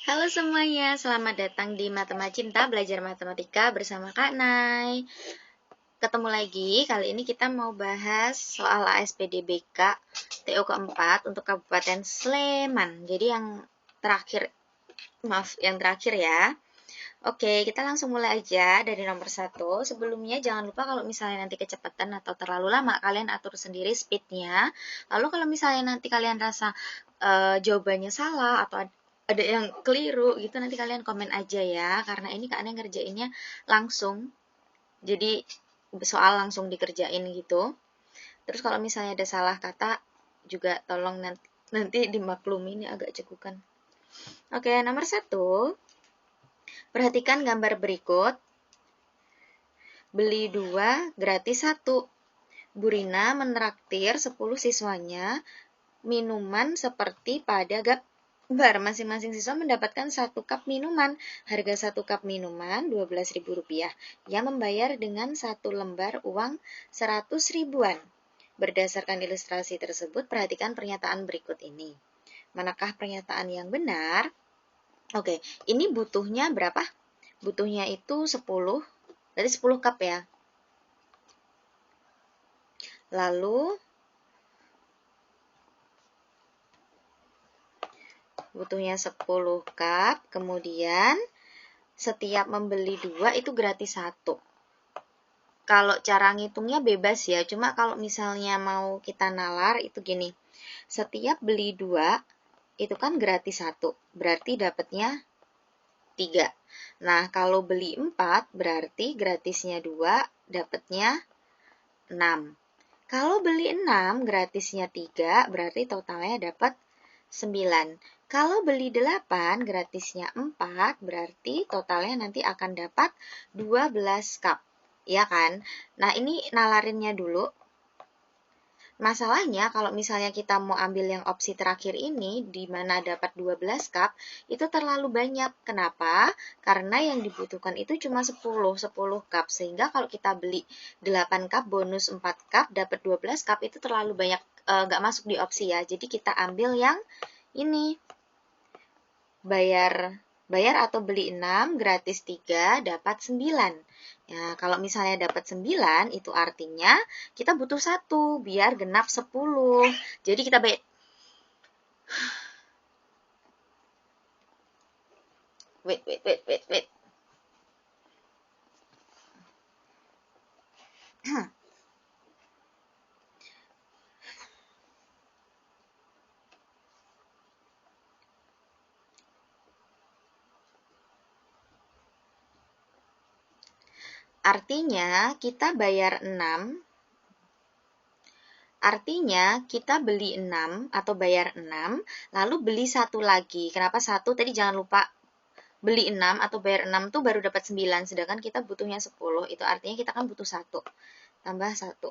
Halo semuanya, selamat datang di Matematika Cinta, belajar matematika bersama Kak Nay. Ketemu lagi, kali ini kita mau bahas soal ASPDBK TO keempat untuk Kabupaten Sleman. Jadi yang terakhir, yang terakhir ya. Oke, kita langsung mulai aja dari nomor 1. Sebelumnya jangan lupa kalau misalnya nanti kecepatan atau terlalu lama, kalian atur sendiri speednya. Lalu kalau misalnya nanti kalian rasa jawabannya salah atau ada yang keliru gitu, nanti kalian komen aja ya, karena ini kalian ngerjainnya langsung. Jadi soal langsung dikerjain gitu. Terus kalau misalnya ada salah kata juga tolong nanti dimaklumi, ini agak cekukan. Oke, nomor 1. Perhatikan gambar berikut. Beli 2, gratis 1. Bu Rina menraktir 10 siswanya minuman seperti pada gambar. Masing-masing siswa mendapatkan 1 cup minuman. Harga 1 cup minuman Rp12.000. Ia membayar dengan 1 lembar uang 100 ribuan. Berdasarkan ilustrasi tersebut, perhatikan pernyataan berikut ini. Manakah pernyataan yang benar? Oke, ini butuhnya berapa? Butuhnya itu 10, berarti 10 cup ya. Lalu butuhnya 10 cup, kemudian setiap membeli 2 itu gratis 1. Kalau cara ngitungnya bebas ya, cuma kalau misalnya mau kita nalar itu gini. Setiap beli 2 itu kan gratis 1, berarti dapatnya 3. Nah, kalau beli 4 berarti gratisnya 2, dapatnya 6. Kalau beli 6, gratisnya 3, berarti totalnya dapat 9. Kalau beli 8, gratisnya 4, berarti totalnya nanti akan dapat 12 cup. Ya kan? Nah, ini nalarinnya dulu. Masalahnya kalau misalnya kita mau ambil yang opsi terakhir ini, di mana dapat 12 cup, itu terlalu banyak. Kenapa? Karena yang dibutuhkan itu cuma 10 cup. Sehingga kalau kita beli 8 cup, bonus 4 cup, dapat 12 cup, itu terlalu banyak, nggak masuk di opsi ya. Jadi kita ambil yang ini. Bayar atau beli 6, gratis 3, dapat 9. Ya, kalau misalnya dapat 9, itu artinya kita butuh 1 biar genap 10. Jadi kita bayar. Wait. Artinya kita bayar 6. Artinya kita beli 6 atau bayar 6, lalu beli 1 lagi. Kenapa 1? Tadi jangan lupa beli 6 atau bayar 6 tuh baru dapat 9, sedangkan kita butuhnya 10. Itu artinya kita kan butuh 1. Tambah 1.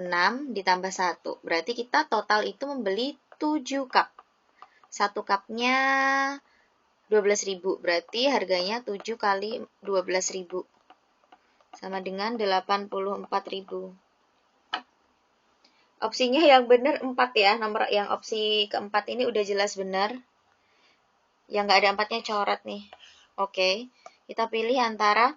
6 ditambah 1. Berarti kita total itu membeli 7 cup. 1 cupnya 12.000. Berarti harganya 7 kali 12.000. Sama dengan 84.000. Opsinya yang benar 4 ya. Nomor yang opsi keempat ini udah jelas benar. Yang nggak ada 4-nya coret nih. Oke. Kita pilih antara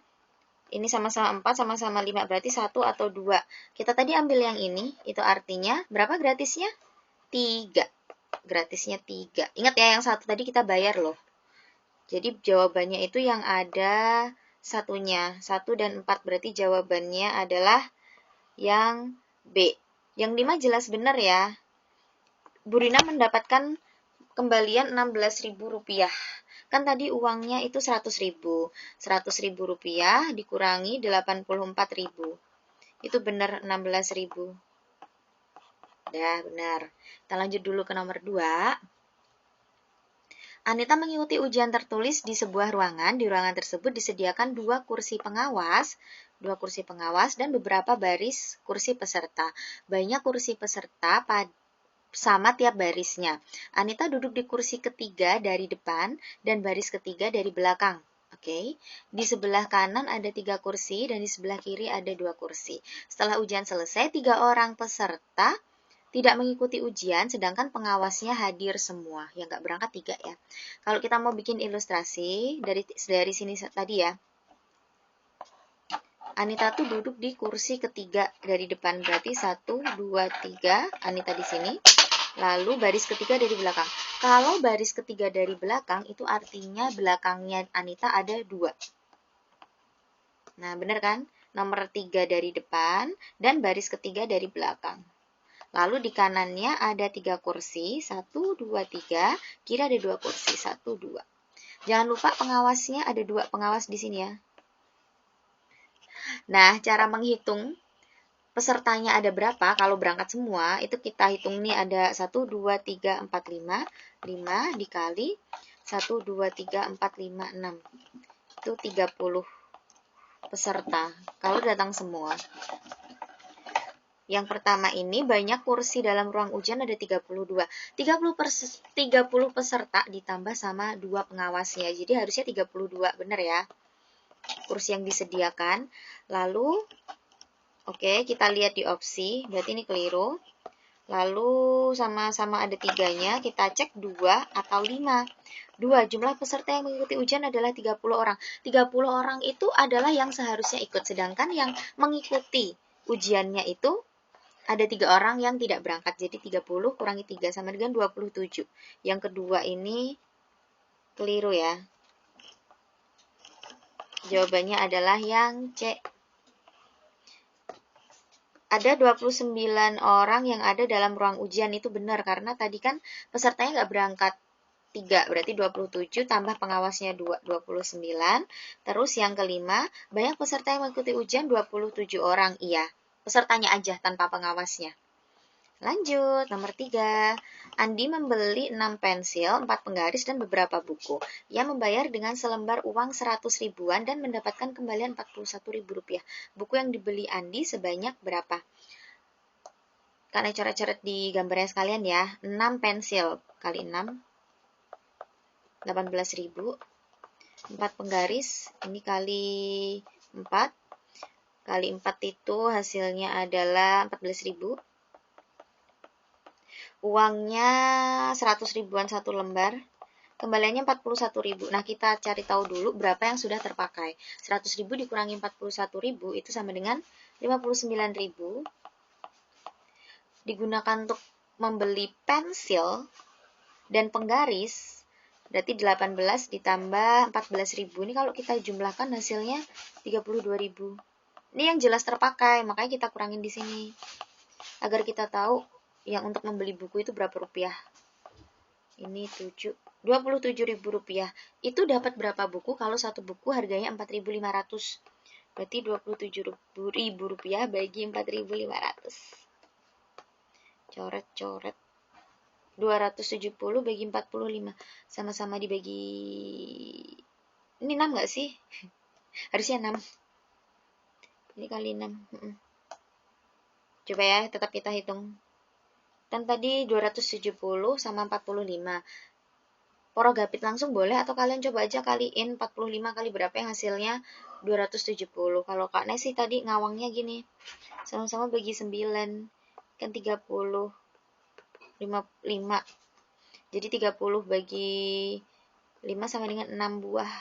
ini sama-sama 4, sama-sama 5. Berarti 1 atau 2. Kita tadi ambil yang ini. Itu artinya berapa gratisnya? 3. Gratisnya 3. Ingat ya, yang 1 tadi kita bayar loh. Jadi jawabannya itu yang ada satunya. 1 dan 4. Berarti jawabannya adalah yang B. Yang 5 jelas benar ya. Bu Rina mendapatkan kembalian Rp16.000. Kan tadi uangnya itu Rp100.000. Rp100.000 dikurangi 84.000. Itu benar 16.000. Dah, benar. Kita lanjut dulu ke nomor 2. Anita mengikuti ujian tertulis di sebuah ruangan. Di ruangan tersebut disediakan 2 kursi pengawas dan beberapa baris kursi peserta. Banyak kursi peserta sama tiap barisnya. Anita duduk di kursi ketiga dari depan dan baris ketiga dari belakang. Oke. Di sebelah kanan ada 3 kursi dan di sebelah kiri ada 2 kursi. Setelah ujian selesai, 3 tidak mengikuti ujian, sedangkan pengawasnya hadir semua. Yang nggak berangkat 3 ya. Kalau kita mau bikin ilustrasi, dari sini tadi ya, Anita tuh duduk di kursi ketiga dari depan, berarti 1, 2, 3, Anita di sini. Lalu baris ketiga dari belakang. Kalau baris ketiga dari belakang, itu artinya belakangnya Anita ada 2. Nah, bener kan? Nomor 3 dari depan, dan baris ketiga dari belakang. Lalu di kanannya ada 3 kursi, 1, 2, 3. Kiri ada 2 kursi, 1, 2. Jangan lupa pengawasnya ada 2 pengawas di sini ya. Nah, cara menghitung pesertanya ada berapa, kalau berangkat semua, itu kita hitung nih ada 1, 2, 3, 4, 5. 5 dikali 1, 2, 3, 4, 5, 6. Itu 30 peserta, kalau datang semua. Yang pertama ini banyak kursi dalam ruang ujian ada 32. 30 peserta ditambah sama 2 pengawasnya. Jadi harusnya 32, benar ya? Kursi yang disediakan. Lalu oke, kita lihat di opsi, berarti ini keliru. Lalu sama-sama ada 3-nya, kita cek 2 atau 5. 2, jumlah peserta yang mengikuti ujian adalah 30 orang. 30 orang itu adalah yang seharusnya ikut, sedangkan yang mengikuti ujiannya itu ada 3 orang yang tidak berangkat. Jadi 30 kurangi 3 sama dengan 27. Yang kedua ini keliru ya. Jawabannya adalah yang C. Ada 29 orang yang ada dalam ruang ujian, itu benar karena tadi kan pesertanya nggak berangkat 3, berarti 27 tambah pengawasnya 2, 29. Terus yang kelima, banyak peserta yang mengikuti ujian 27 orang, iya. Pesertanya aja tanpa pengawasnya. Lanjut, nomor 3. Andi membeli 6 pensil, 4 penggaris, dan beberapa buku. Ia membayar dengan selembar uang 100 ribuan dan mendapatkan kembalian 41 ribu rupiah. Buku yang dibeli Andi sebanyak berapa? Kalian coret-coret di gambarnya sekalian ya. 6 pensil kali 6, 18 ribu. 4 penggaris, ini kali 4. Kali 4 itu hasilnya adalah 14 ribu. Uangnya 100 ribuan satu lembar, kembaliannya 41 ribu. Nah, kita cari tahu dulu berapa yang sudah terpakai. 100 ribu dikurangi 41 ribu itu sama dengan 59 ribu. Digunakan untuk membeli pensil dan penggaris, berarti 18 ditambah 14 ribu. Ini kalau kita jumlahkan hasilnya 32 ribu. Ini yang jelas terpakai, makanya kita kurangin di sini. Agar kita tahu yang untuk membeli buku itu berapa rupiah. Ini 27 ribu rupiah. Itu dapat berapa buku kalau satu buku harganya 4.500. Berarti 27 ribu rupiah bagi 4.500. Coret-coret. 270 bagi 45. Sama-sama dibagi. Ini 6 nggak sih? Harusnya 6. Ini kali 6. Coba ya, tetap kita hitung. Kan tadi 270 sama 45. Porogapit langsung boleh atau kalian coba aja kaliin 45 kali berapa yang hasilnya 270. Kalau Kak Nesi tadi ngawangnya gini. Sama-sama bagi 9. Kan 30. 5. Jadi 30 bagi 5 sama dengan 6 buah.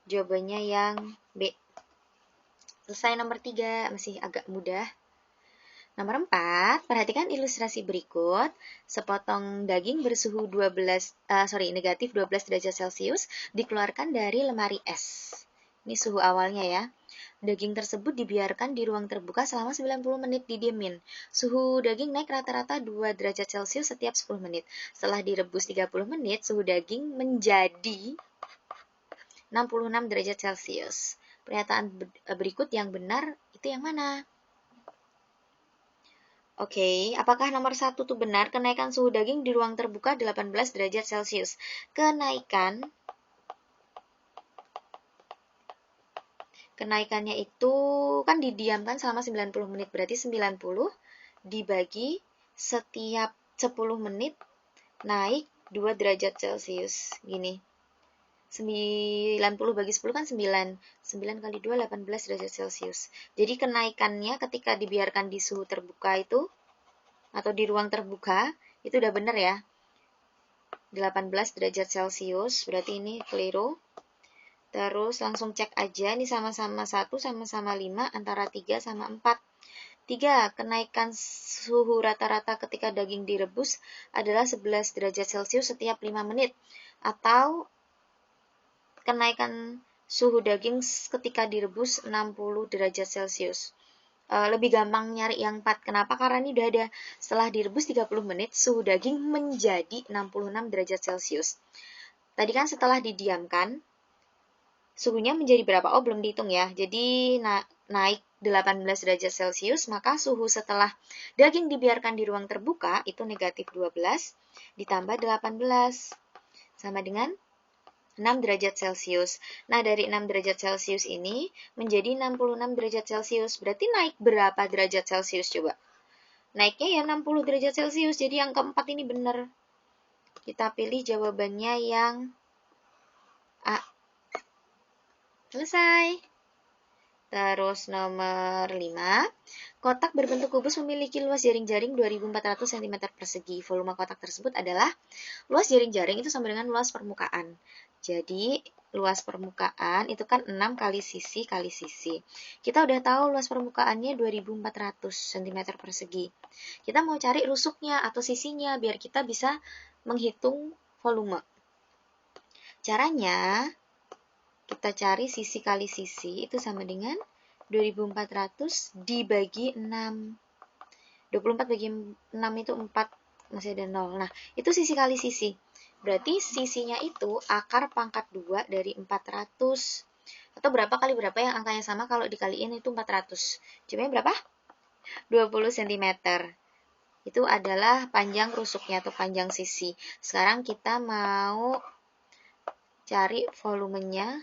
Jawabannya yang B. Selesai nomor 3. Masih agak mudah. Nomor 4, perhatikan ilustrasi berikut. Sepotong daging bersuhu negatif 12 derajat Celcius dikeluarkan dari lemari es. Ini suhu awalnya ya. Daging tersebut dibiarkan di ruang terbuka selama 90 menit didiemin. Suhu daging naik rata-rata 2 derajat Celcius setiap 10 menit. Setelah direbus 30 menit, suhu daging menjadi 66 derajat Celcius. Pernyataan berikut yang benar itu yang mana? Oke, apakah nomor 1 itu benar? Kenaikan suhu daging di ruang terbuka 18 derajat Celcius. Kenaikannya itu kan didiamkan selama 90 menit. Berarti 90 dibagi setiap 10 menit naik 2 derajat Celcius. Gini. 90 bagi 10 kan 9. 9 kali 2, 18 derajat Celcius. Jadi kenaikannya ketika dibiarkan di suhu terbuka itu atau di ruang terbuka, itu udah bener ya. 18 derajat Celcius, berarti ini keliru. Terus langsung cek aja, ini sama-sama 1, sama-sama 5, antara 3 sama 4. 3. Kenaikan suhu rata-rata ketika daging direbus adalah 11 derajat Celcius setiap 5 menit. Atau kenaikan suhu daging ketika direbus 60 derajat Celcius. Lebih gampang nyari yang 4. Kenapa? Karena ini udah ada, setelah direbus 30 menit, suhu daging menjadi 66 derajat Celcius. Tadi kan setelah didiamkan, suhunya menjadi berapa? Oh, belum dihitung ya. Jadi naik 18 derajat Celcius, maka suhu setelah daging dibiarkan di ruang terbuka itu negatif 12 ditambah 18. Sama dengan 6 derajat Celcius. Nah, dari 6 derajat Celcius ini menjadi 66 derajat Celcius. Berarti naik berapa derajat Celcius coba? Naiknya ya 60 derajat Celcius. Jadi yang keempat ini benar. Kita pilih jawabannya yang A. Selesai. Terus nomor 5. Kotak berbentuk kubus memiliki luas jaring-jaring 2400 cm persegi. Volume kotak tersebut adalah luas jaring-jaring itu sama dengan luas permukaan. Jadi, luas permukaan itu kan 6 kali sisi kali sisi. Kita udah tahu luas permukaannya 2400 cm persegi. Kita mau cari rusuknya atau sisinya biar kita bisa menghitung volume. Caranya, kita cari sisi kali sisi itu sama dengan 2400 dibagi 6. 24 bagi 6 itu 4, masih ada 0. Nah, itu sisi kali sisi. Berarti sisinya itu akar pangkat 2 dari 400. Atau berapa kali berapa yang angkanya sama kalau dikaliin itu 400. Jumlahnya berapa? 20 cm. Itu adalah panjang rusuknya atau panjang sisi. Sekarang kita mau cari volumenya.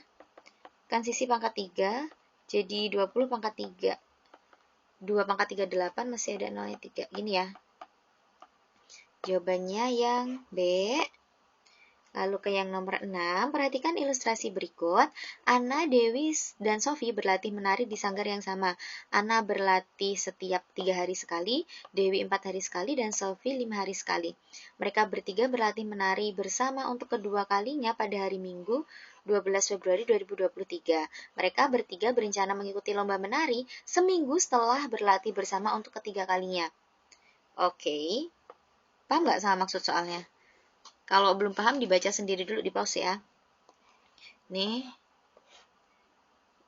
Kan sisi pangkat 3, jadi 20 pangkat 3. 2 pangkat 38 masih ada 0-nya 3. Gini ya. Jawabannya yang B. Lalu ke yang nomor 6, perhatikan ilustrasi berikut. Anna, Dewi, dan Sofi berlatih menari di sanggar yang sama. Anna berlatih setiap 3 hari sekali, Dewi 4 hari sekali, dan Sofi 5 hari sekali. Mereka bertiga berlatih menari bersama untuk kedua kalinya pada hari Minggu, 12 Februari 2023. Mereka bertiga berencana mengikuti lomba menari seminggu setelah berlatih bersama untuk ketiga kalinya. Oke, paham nggak sama maksud soalnya? Kalau belum paham, dibaca sendiri dulu di pause ya. Nih,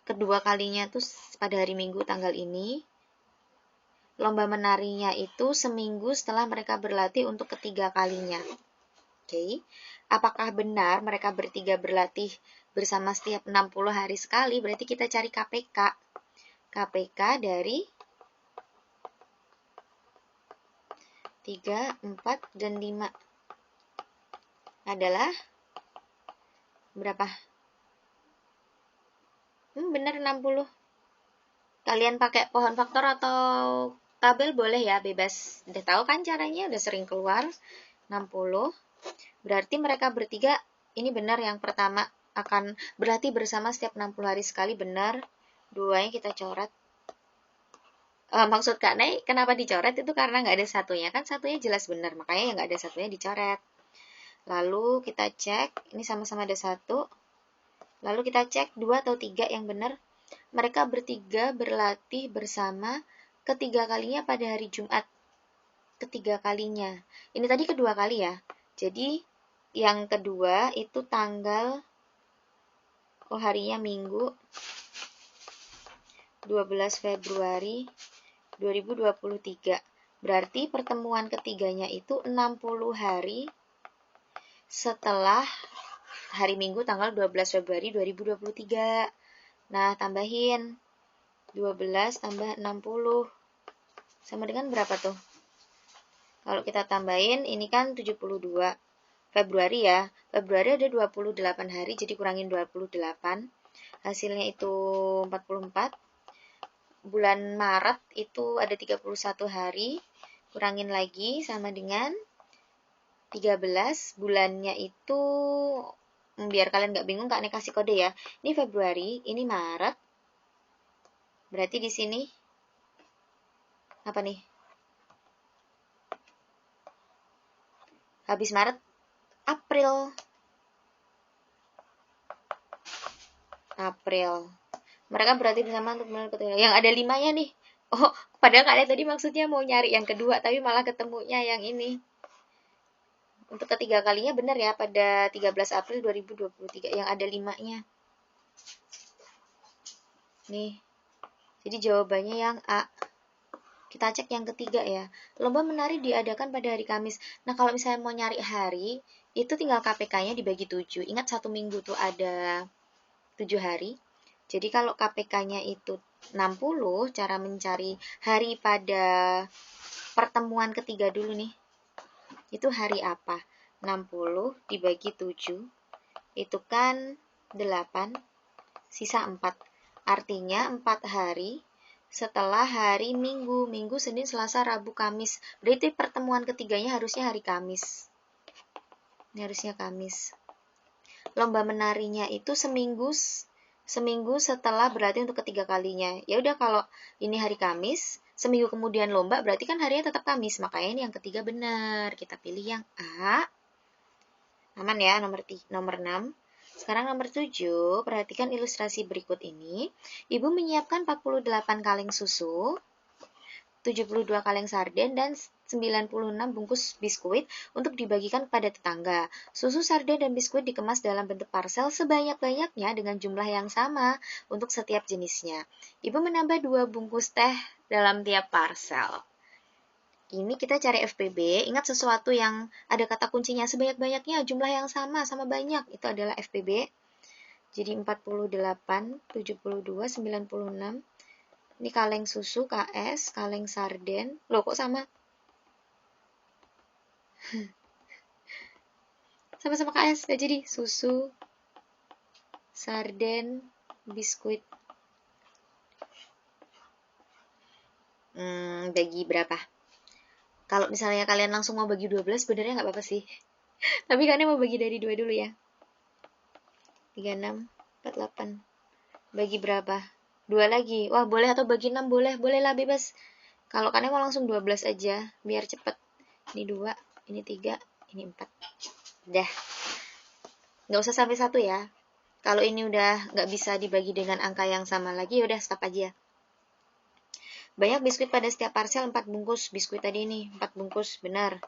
kedua kalinya tuh pada hari Minggu tanggal ini. Lomba menarinya itu seminggu setelah mereka berlatih untuk ketiga kalinya. Oke, apakah benar mereka bertiga berlatih bersama setiap 60 hari sekali? Berarti kita cari KPK. KPK dari 3, 4, dan 5. Adalah berapa? Benar 60. Kalian pakai pohon faktor atau tabel boleh ya, bebas. Udah tahu kan caranya, udah sering keluar. 60. Berarti mereka bertiga, ini benar yang pertama, akan berlatih bersama setiap 60 hari sekali, benar. Duanya kita coret. Maksud Kak Nay, kenapa dicoret itu karena nggak ada satunya. Kan satunya jelas benar, makanya yang nggak ada satunya dicoret. Lalu kita cek, ini sama-sama ada 1. Lalu kita cek 2 atau 3 yang benar. Mereka bertiga berlatih bersama ketiga kalinya pada hari Jumat. Ketiga kalinya. Ini tadi kedua kali ya. Jadi yang kedua itu tanggal, harinya Minggu, 12 Februari 2023. Berarti pertemuan ketiganya itu 60 hari setelah hari Minggu tanggal 12 Februari 2023. Nah, tambahin 12 tambah 60. Sama dengan berapa tuh? Kalau kita tambahin, ini kan 72 Februari ya. Februari ada 28 hari, jadi kurangin 28. Hasilnya itu 44. Bulan Maret itu ada 31 hari, kurangin lagi sama dengan 13. Bulannya itu, biar kalian nggak bingung, Kak Nek kasih kode ya. Ini Februari, ini Maret. Berarti di sini apa nih? habis Maret, April. Mereka berarti bersama untuk menentukan ketiga. Yang ada 5-nya nih. Oh, padahal kalian tadi maksudnya mau nyari yang kedua, tapi malah ketemunya yang ini. Untuk ketiga kalinya benar ya, pada 13 April 2023 yang ada 5-nya. Nih. Jadi jawabannya yang A. Kita cek yang ketiga ya. Lomba menari diadakan pada hari Kamis. Nah, kalau misalnya mau nyari hari, itu tinggal KPK-nya dibagi 7. Ingat 1 minggu tuh ada 7 hari. Jadi kalau KPK-nya itu 60, cara mencari hari pada pertemuan ketiga dulu nih. Itu hari apa? 60 dibagi 7, itu kan 8, sisa 4. Artinya 4 hari setelah hari Minggu. Minggu, Senin, Selasa, Rabu, Kamis. Berarti pertemuan ketiganya harusnya hari Kamis. Ini harusnya Kamis. Lomba menarinya itu seminggu setelah, berarti untuk ketiga kalinya. Ya udah, kalau ini hari Kamis, seminggu kemudian lomba, berarti kan harinya tetap Kamis. Makanya ini yang ketiga benar. Kita pilih yang A. Aman ya, nomor 6. Sekarang nomor 7, perhatikan ilustrasi berikut ini. Ibu menyiapkan 48 kaleng susu, 72 kaleng sarden, dan 96 bungkus biskuit untuk dibagikan kepada tetangga. Susu, sarden, dan biskuit dikemas dalam bentuk parcel sebanyak-banyaknya dengan jumlah yang sama untuk setiap jenisnya. Ibu menambah 2 bungkus teh dalam tiap parcel. Ini kita cari FPB, ingat sesuatu yang ada kata kuncinya sebanyak-banyaknya, jumlah yang sama banyak, itu adalah FPB. Jadi 48, 72, 96. Ini kaleng susu, KS, kaleng sarden. Loh, kok sama? Sama-sama KS, gak jadi. Susu, sarden, biskuit. Bagi berapa? Kalau misalnya kalian langsung mau bagi 12, sebenarnya nggak apa-apa sih. Tapi kalian mau bagi dari 2 dulu ya. 36, 48. Bagi berapa? 2 lagi. Wah, boleh, atau bagi 6 boleh. Boleh lah, bebas. Kalau kalian mau langsung 12 aja, biar cepet. Ini 2, ini 3, ini 4. Udah. Nggak usah sampai 1 ya. Kalau ini udah nggak bisa dibagi dengan angka yang sama lagi, udah stop aja. Banyak biskuit pada setiap parcel, 4 bungkus. Biskuit tadi nih, 4 bungkus, benar.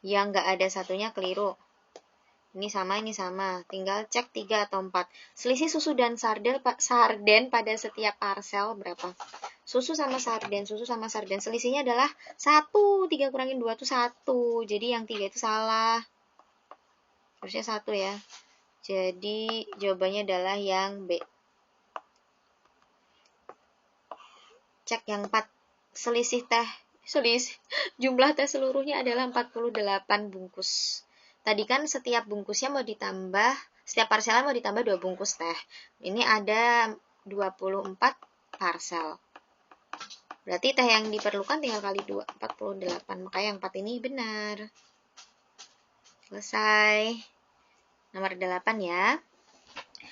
Yang nggak ada satunya keliru. Ini sama. Tinggal cek 3 atau 4. Selisih susu dan sarden pada setiap parcel berapa? Susu sama sarden. Selisihnya adalah 1. 3 kurangin 2 itu 1. Jadi yang 3 itu salah. Harusnya 1 ya. Jadi jawabannya adalah yang B. Cek yang 4. Selisih jumlah teh seluruhnya adalah 48 bungkus. Tadi kan setiap bungkusnya mau ditambah, setiap parcelnya mau ditambah 2 bungkus teh. Ini ada 24 parcel. Berarti teh yang diperlukan tinggal kali 2, 48. Makanya yang 4 ini benar. Selesai. Nomor 8 ya.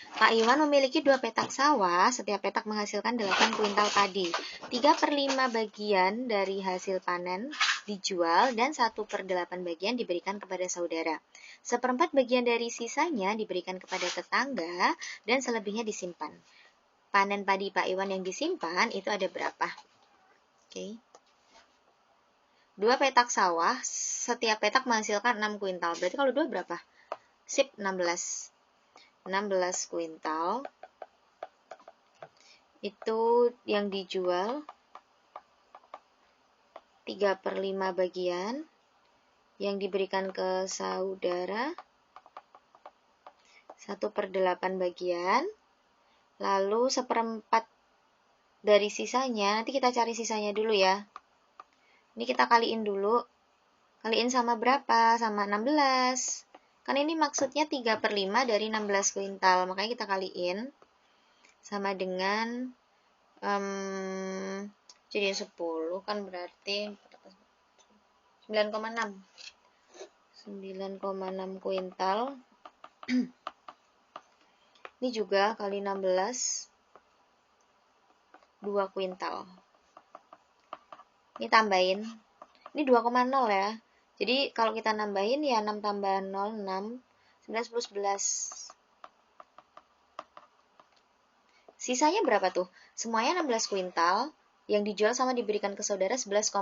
Pak Iwan memiliki 2 petak sawah, setiap petak menghasilkan 8 kuintal padi. 3/5 bagian dari hasil panen dijual dan 1/8 bagian diberikan kepada saudara. 1/4 bagian dari sisanya diberikan kepada tetangga dan selebihnya disimpan. Panen padi Pak Iwan yang disimpan itu ada berapa? Oke. 2 petak sawah, setiap petak menghasilkan 6 kuintal. Berarti kalau 2 berapa? Sip, 16 kuintal. Itu yang dijual 3/5 bagian, yang diberikan ke saudara 1/8 bagian, lalu 1/4 dari sisanya. Nanti kita cari sisanya dulu ya. Ini kita kaliin dulu. Kaliin sama berapa? Sama 16. Kan ini maksudnya 3/5 dari 16 kuintal, makanya kita kaliin sama dengan jadi 10 kan berarti 9,6 kuintal. Ini juga kali 16 2 kuintal. Ini tambahin Ini 2,0 ya. Jadi kalau kita nambahin ya 6 tambah 0, 6, 9, 10, 11. Sisanya berapa tuh? Semuanya 16 kuintal, yang dijual sama diberikan ke saudara 11,6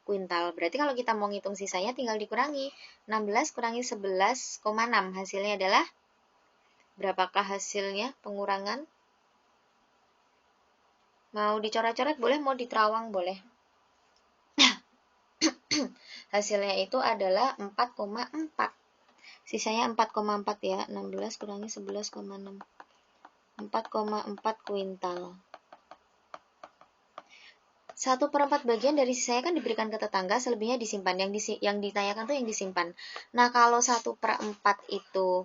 kuintal. Berarti kalau kita mau ngitung sisanya tinggal dikurangi. 16 kurangi 11,6. Hasilnya adalah, berapakah hasilnya pengurangan? Mau dicoret-coret boleh, mau diterawang boleh. Hasilnya itu adalah 4,4. Sisanya 4,4 ya. 16 kurangi 11,6. 4,4 kuintal. 1/4 bagian dari sisanya kan diberikan ke tetangga, selebihnya disimpan. Yang ditanyakan tuh yang disimpan. Nah, kalau 1/4 itu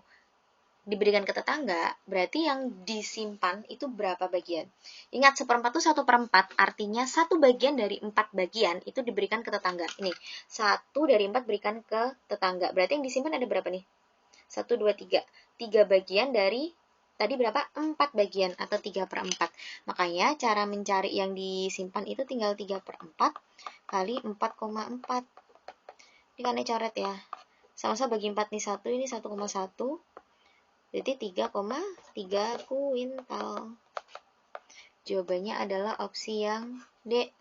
diberikan ke tetangga, berarti yang disimpan itu berapa bagian? Ingat, 1/4 itu 1/4, artinya 1 bagian dari 4 bagian itu diberikan ke tetangga. Ini, 1 dari 4 berikan ke tetangga. Berarti yang disimpan ada berapa nih? 1, 2, 3. 3 bagian dari tadi berapa? 4 bagian atau 3/4. Makanya cara mencari yang disimpan itu tinggal 3/4 kali 4,4. Ini kan coret ya. Sama-sama bagi 4 nih 1, ini 1,1. Berarti 3,3 kuintal. Jawabannya adalah opsi yang D.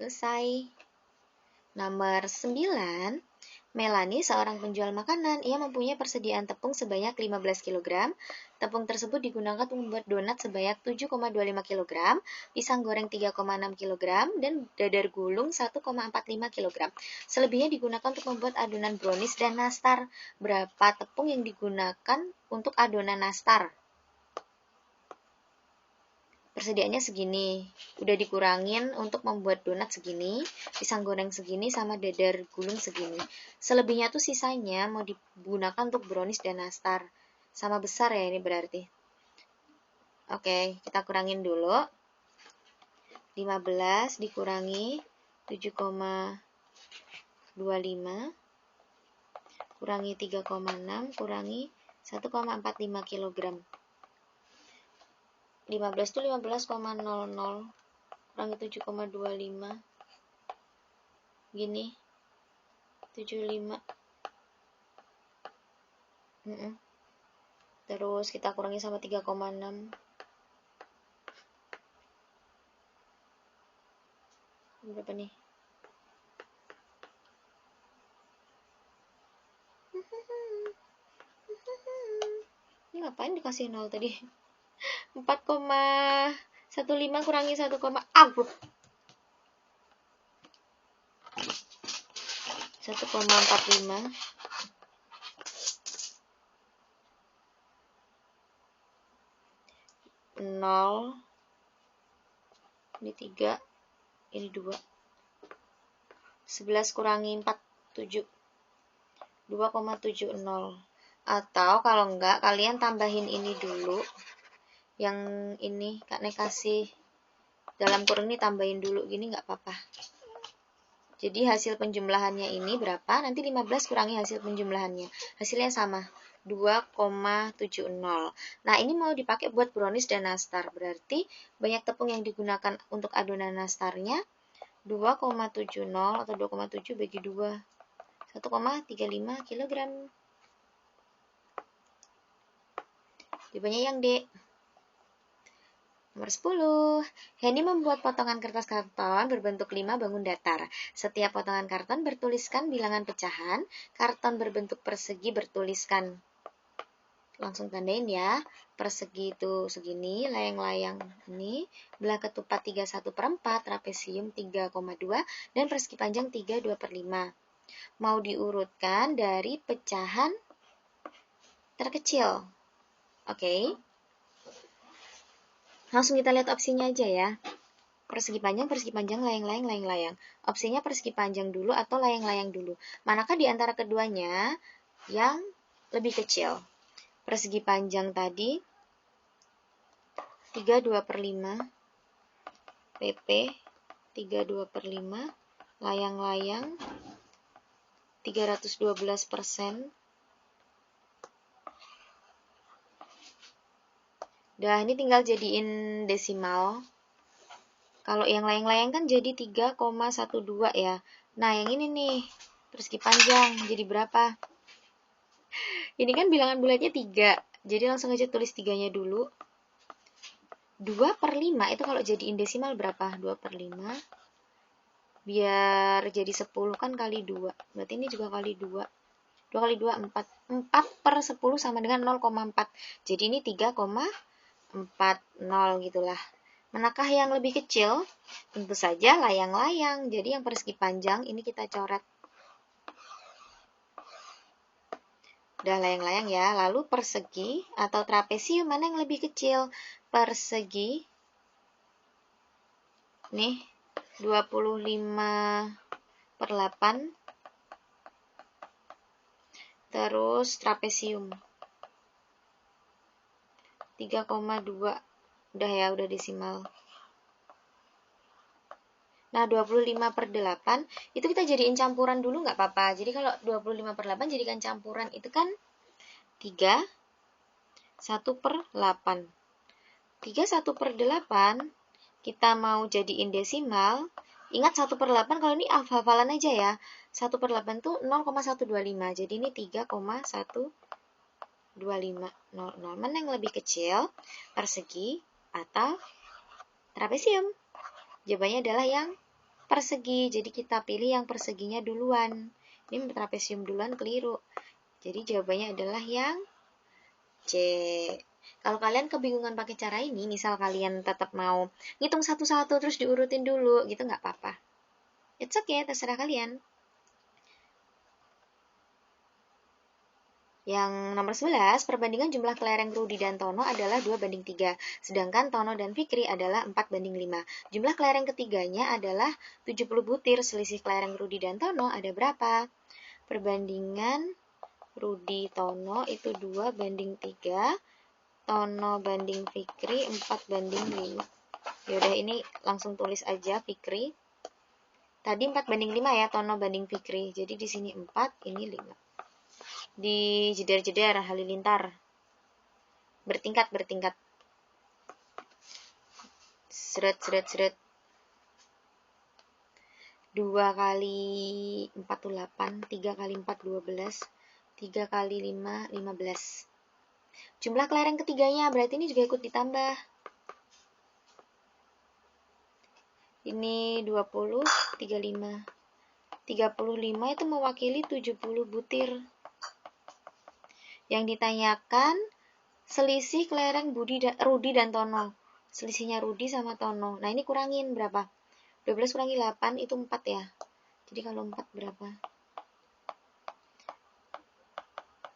Selesai. Nomor 9. Melanie, seorang penjual makanan, ia mempunyai persediaan tepung sebanyak 15 kg. Tepung tersebut digunakan untuk membuat donat sebanyak 7,25 kg, pisang goreng 3,6 kg, dan dadar gulung 1,45 kg. Selebihnya digunakan untuk membuat adonan brownies dan nastar. Berapa tepung yang digunakan untuk adonan nastar? Persediaannya segini, udah dikurangin untuk membuat donat segini, pisang goreng segini, sama dadar gulung segini. Selebihnya tuh sisanya mau digunakan untuk brownies dan nastar. Sama besar ya ini berarti. Oke, kita kurangin dulu. 15 dikurangi 7,25 kurangi 3,6 kurangi 1,45 kg. 15 itu 15,00 kurangi 7,25 gini 75. Terus kita kurangi sama 3,6. Berapa nih? Ini ngapain dikasih 0 tadi? 4,15 kurangi 1, 1,45. Nol. Ini 3. Ini 2. 11 kurangi 4, 7. 2,70. Atau kalau enggak, kalian tambahin ini dulu. Yang ini Kak Nek kasih dalam kurung ini tambahin dulu gini nggak apa-apa. Jadi hasil penjumlahannya ini berapa? Nanti 15 kurangi hasil penjumlahannya. Hasilnya sama, 2,70. Nah, ini mau dipakai buat brownies dan nastar. Berarti banyak tepung yang digunakan untuk adonan nastarnya 2,70 atau 2,7 bagi 2. 1,35 kg. Jawabannya yang D. Nomor 10. Henny membuat potongan kertas karton berbentuk 5 bangun datar. Setiap potongan karton bertuliskan bilangan pecahan. Karton berbentuk persegi bertuliskan. Langsung tandain ya. Persegi itu segini, layang-layang ini, belah ketupat 31/4, trapesium 3,2, dan persegi panjang 32/5. Mau diurutkan dari pecahan terkecil. Oke. Langsung kita lihat opsinya aja ya. Persegi panjang, layang-layang, layang-layang. Opsinya persegi panjang dulu atau layang-layang dulu. Manakah di antara keduanya yang lebih kecil? Persegi panjang tadi 32/5, PP 32/5, layang-layang 312%. Dah, ini tinggal jadiin desimal. Kalau yang layang-layang kan jadi 3,12 ya. Nah, yang ini nih, persegi panjang, jadi berapa? Ini kan bilangan bulatnya 3, jadi langsung aja tulis 3-nya dulu. 2/5 itu kalau jadiin desimal berapa? 2/5. Biar jadi 10 kan kali 2. Berarti ini juga kali 2. 2 kali 2, 4. 4/10 sama dengan 0,4. Jadi ini 3,40 gitulah. Manakah yang lebih kecil? Tentu saja layang-layang. Jadi yang persegi panjang ini kita coret. Udah layang-layang ya. Lalu persegi atau trapesium mana yang lebih kecil? Persegi. Nih, 25/8. Terus trapesium. 3,2. Udah ya, udah desimal. Nah, 25/8 itu kita jadiin campuran dulu nggak apa-apa. Jadi kalau 25/8 jadikan campuran itu kan 3, 1/8. 3 1/8 kita mau jadiin desimal. Ingat 1/8 kalau ini hafalan aja ya. 1/8 tuh 0,125. Jadi ini 3,125. 0. Mana yang lebih kecil? Persegi atau trapesium? Jawabannya adalah yang persegi. Jadi kita pilih yang perseginya duluan. Ini trapesium duluan keliru. Jadi jawabannya adalah yang C. Kalau kalian kebingungan pakai cara ini, misal kalian tetap mau ngitung satu-satu terus diurutin dulu, gitu nggak apa-apa. It's okay, terserah kalian. Yang nomor 11, perbandingan jumlah kelereng Rudi dan Tono adalah 2/3, sedangkan Tono dan Fikri adalah 4/5. Jumlah kelereng ketiganya adalah 70 butir, selisih kelereng Rudi dan Tono ada berapa? Perbandingan Rudi Tono itu 2/3, Tono banding Fikri 4/5. Yaudah, ini langsung tulis aja Fikri. Tadi 4/5 ya, Tono banding Fikri. Jadi di sini 4, ini 5. Di jeder-jeder halilintar. Bertingkat. Seret. 2 kali 4 itu 8, 3 kali 4 12, 3 kali 5 15. Jumlah kelereng ketiganya berarti ini juga ikut ditambah. Ini 20, 35. 35 itu mewakili 70 butir. Yang ditanyakan selisih kelereng Rudi dan Tono. Selisihnya Rudi sama Tono. Nah, ini kurangin berapa? 12 kurangi 8 itu 4 ya. Jadi kalau 4 berapa?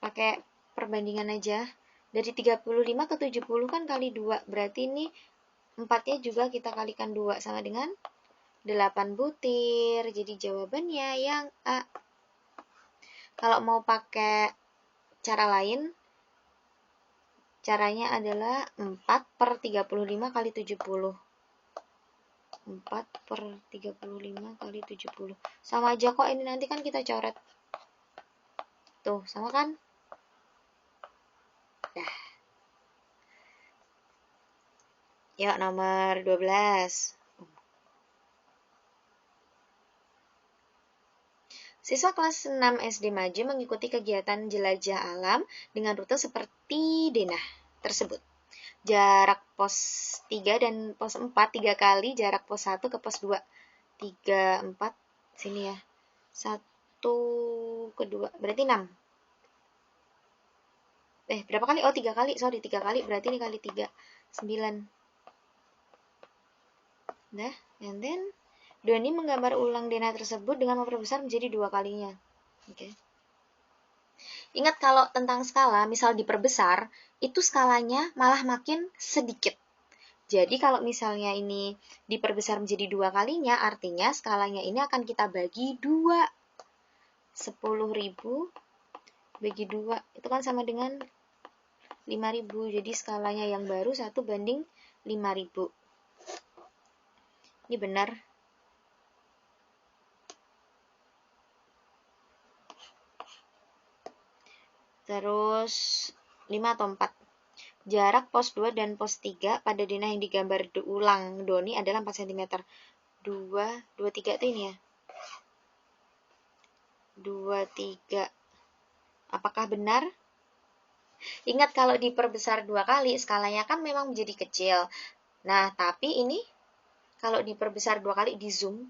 Pakai perbandingan aja. Dari 35 ke 70 kan kali 2. Berarti ini 4-nya juga kita kalikan 2 sama dengan 8 butir. Jadi jawabannya yang A. Kalau mau pakai cara lain, caranya adalah 4/35 kali 70. 4/35 kali 70. Sama aja kok, ini nanti kan kita coret. Tuh, sama kan? Dah. Yuk, nomor 12. Siswa kelas 6 SD Maju mengikuti kegiatan jelajah alam dengan rute seperti denah tersebut. Jarak pos 3 dan pos 4 3 kali jarak pos 1 ke pos 2. 3, 4, sini ya. 1 ke 2, berarti 6. Berapa kali? Oh, 3 kali. Sorry, 3 kali. Berarti ini kali 3. 9. Nah, and then Doni menggambar ulang denah tersebut dengan memperbesar menjadi 2 kalinya. Oke. Ingat kalau tentang skala, misal diperbesar, itu skalanya malah makin sedikit. Jadi kalau misalnya ini diperbesar menjadi 2 kalinya, artinya skalanya ini akan kita bagi 2. 10.000 bagi 2, itu kan sama dengan 5.000. Jadi skalanya yang baru 1/5000. Ini benar. Terus 5 atau 4. Jarak pos 2 dan pos 3 pada denah yang digambar ulang Doni adalah 4 cm. 2, 3 itu ini ya. 2, 3. Apakah benar? Ingat kalau diperbesar 2 kali, skalanya kan memang menjadi kecil. Nah, tapi ini kalau diperbesar 2 kali di zoom,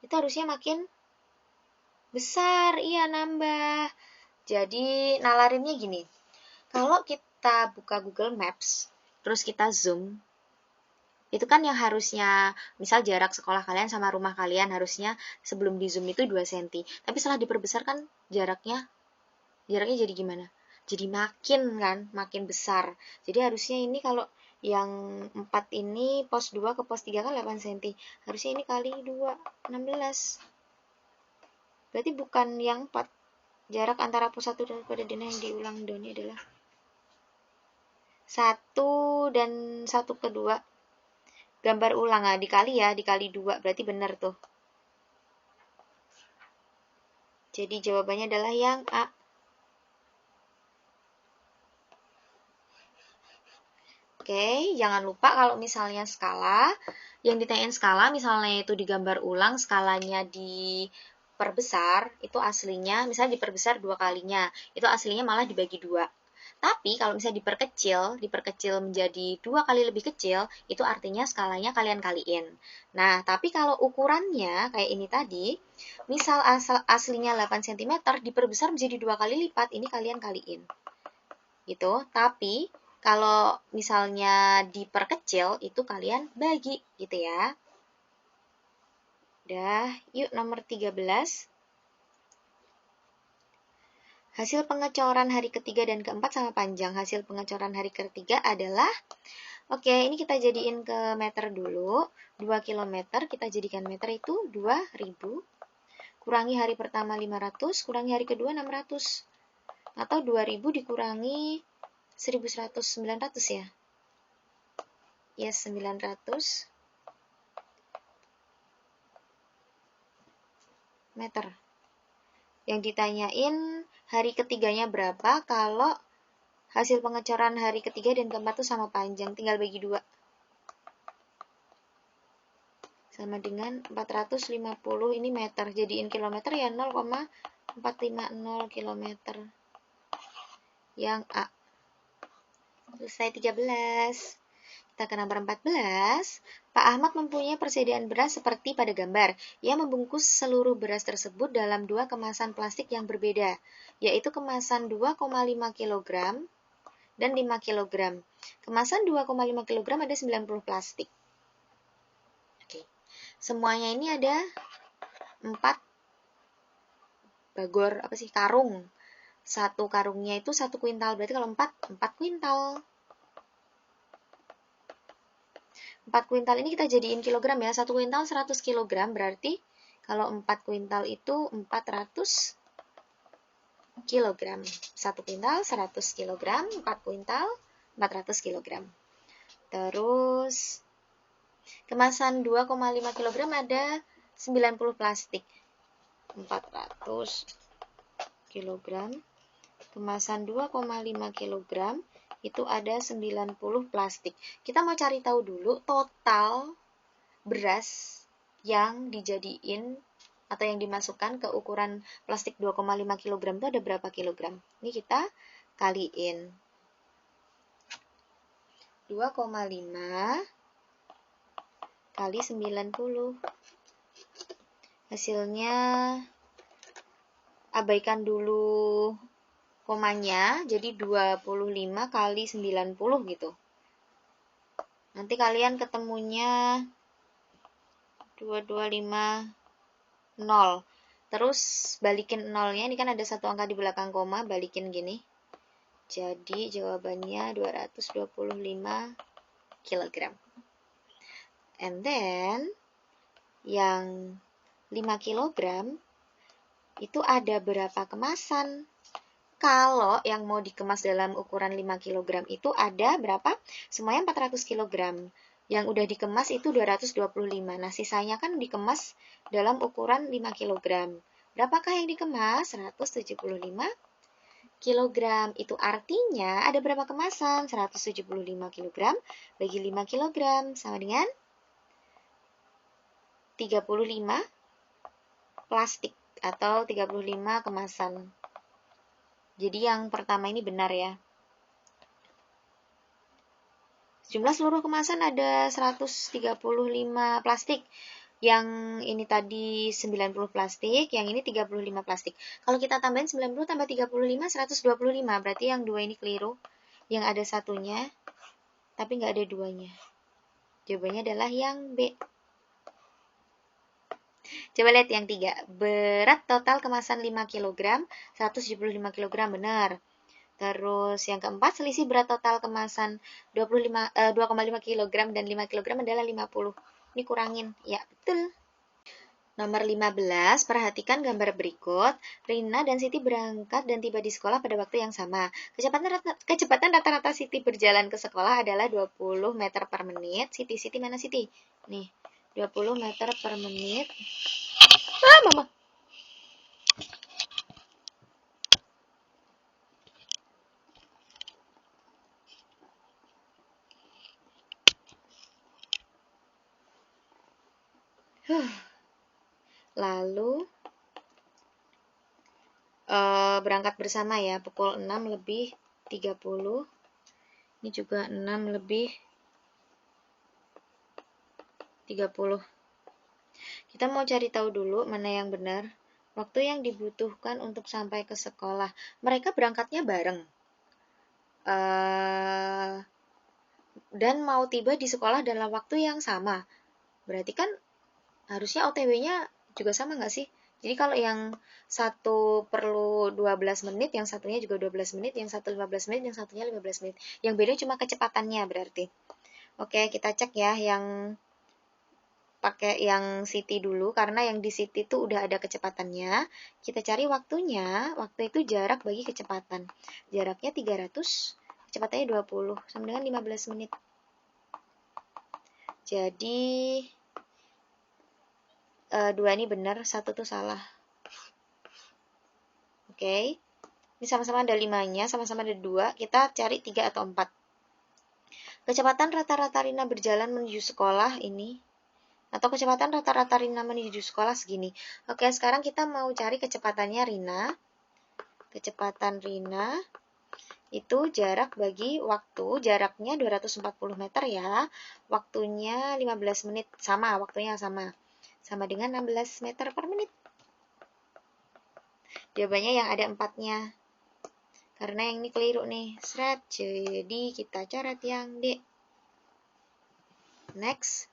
itu harusnya makin besar. Iya, nambah. Jadi, nalarinnya gini. Kalau kita buka Google Maps, terus kita zoom, itu kan yang harusnya, misal jarak sekolah kalian sama rumah kalian harusnya sebelum di zoom itu 2 cm. Tapi setelah diperbesar kan jaraknya jadi gimana? Jadi makin besar. Jadi harusnya ini kalau yang 4 ini pos 2 ke pos 3 kan 8 cm. Harusnya ini kali 2, 16. Berarti bukan yang 4. Jarak antara pos 1 dan pada denah yang diulang Doni adalah 1 dan 1 ke 2. Gambar ulang, nah, dikali 2, berarti benar tuh. Jadi jawabannya adalah yang A. Oke, jangan lupa kalau misalnya skala, yang ditanyain skala misalnya itu digambar ulang, skalanya diperbesar, itu aslinya, misalnya diperbesar 2 kalinya, itu aslinya malah dibagi 2. Tapi kalau misalnya diperkecil menjadi 2 kali lebih kecil, itu artinya skalanya kalian kaliin. Nah, tapi kalau ukurannya kayak ini tadi, misal aslinya 8 cm, diperbesar menjadi 2 kali lipat, ini kalian kaliin. Gitu. Tapi kalau misalnya diperkecil, itu kalian bagi gitu ya. Udah, yuk nomor 13. Hasil pengecoran hari ketiga dan keempat sama panjang. Hasil pengecoran hari ketiga adalah, oke, ini kita jadiin ke meter dulu. 2 km kita jadikan meter itu 2000. Kurangi hari pertama 500, kurangi hari kedua 600. Atau 2000 dikurangi 1100, 900 ya. Yes, 900 meter. Yang ditanyain hari ketiganya berapa, kalau hasil pengecoran hari ketiga dan keempat itu sama panjang, tinggal bagi 2. Sama dengan 450, ini meter, jadiin kilometer ya 0,450 kilometer. Yang A. Selesai 13. Kita ke nomor 14. Pak Ahmad mempunyai persediaan beras seperti pada gambar. Ia membungkus seluruh beras tersebut dalam 2 kemasan plastik yang berbeda, yaitu kemasan 2,5 kg dan 5 kg. Kemasan 2,5 kg ada 90 plastik. Oke. Semuanya ini ada 4 bagor, karung. Satu karungnya itu 1 kuintal, berarti kalau 4 kuintal. 4 kuintal ini kita jadiin kilogram ya. 1 kuintal 100 kilogram, berarti kalau 4 kuintal itu 400 kilogram. 1 kuintal 100 kilogram, 4 kuintal 400 kilogram. Terus kemasan 2,5 kilogram ada 90 plastik. 400 kilogram. Kemasan 2,5 kilogram itu ada 90 plastik. Kita mau cari tahu dulu total beras yang dijadiin atau yang dimasukkan ke ukuran plastik 2,5 kg itu ada berapa kilogram. Ini kita kaliin. 2,5 kali 90. Hasilnya, abaikan dulu komanya, jadi 25 kali 90 gitu. Nanti kalian ketemunya 2250. Terus balikin nolnya, ini kan ada satu angka di belakang koma, balikin gini. Jadi jawabannya 225 kg. And then yang 5 kg itu ada berapa kemasan? Kalau yang mau dikemas dalam ukuran 5 kg itu ada berapa? Semuanya 400 kg. Yang udah dikemas itu 225. Nah, sisanya kan dikemas dalam ukuran 5 kg. Berapakah yang dikemas? 175 kilogram. Itu artinya ada berapa kemasan? 175 kilogram bagi 5 kilogram sama dengan 35 plastik atau 35 kemasan. Jadi yang pertama ini benar ya. Jumlah seluruh kemasan ada 135 plastik. Yang ini tadi 90 plastik, yang ini 35 plastik. Kalau kita tambahin 90 tambah 35, 125. Berarti yang dua ini keliru. Yang ada satunya, tapi nggak ada duanya. Jawabannya adalah yang B. Coba lihat yang 3. Berat total kemasan 5 kg, 175 kg, benar. Terus yang keempat, selisih berat total kemasan 2,5 kg dan 5 kg adalah 50. Ini kurangin. Ya, betul. Nomor 15, perhatikan gambar berikut. Rina dan Siti berangkat dan tiba di sekolah pada waktu yang sama. Kecepatan rata-rata Siti berjalan ke sekolah adalah 20 meter per menit. Siti mana Siti? Nih, 20 meter per menit. Mama. Lalu berangkat bersama ya, pukul 6 lebih 30. Ini juga 6 lebih 30. Kita mau cari tahu dulu mana yang benar. Waktu yang dibutuhkan untuk sampai ke sekolah. Mereka berangkatnya bareng. Dan mau tiba di sekolah dalam waktu yang sama. Berarti kan harusnya OTW-nya juga sama nggak sih? Jadi kalau yang satu perlu 12 menit, yang satunya juga 12 menit, yang satu 15 menit, yang satunya 15 menit. Yang beda cuma kecepatannya berarti. Oke, kita cek ya yang pakai yang Siti dulu, karena yang di Siti itu udah ada kecepatannya. Kita cari waktunya, waktu itu jarak bagi kecepatan. Jaraknya 300, kecepatannya 20, sama dengan 15 menit. Jadi, dua ini benar, satu tuh salah. Oke, ini sama-sama ada 5-nya, sama-sama ada 2, kita cari 3 atau 4. Kecepatan rata-rata Rina berjalan menuju sekolah ini, atau kecepatan rata-rata Rina menuju sekolah segini. Oke, sekarang kita mau cari kecepatannya Rina. Kecepatan Rina itu jarak bagi waktu, jaraknya 240 meter ya. Waktunya 15 menit, sama, waktunya sama. Sama dengan 16 meter per menit. Jawabannya yang ada 4-nya. Karena yang ini keliru nih. Seret. Jadi kita coret yang D. Next.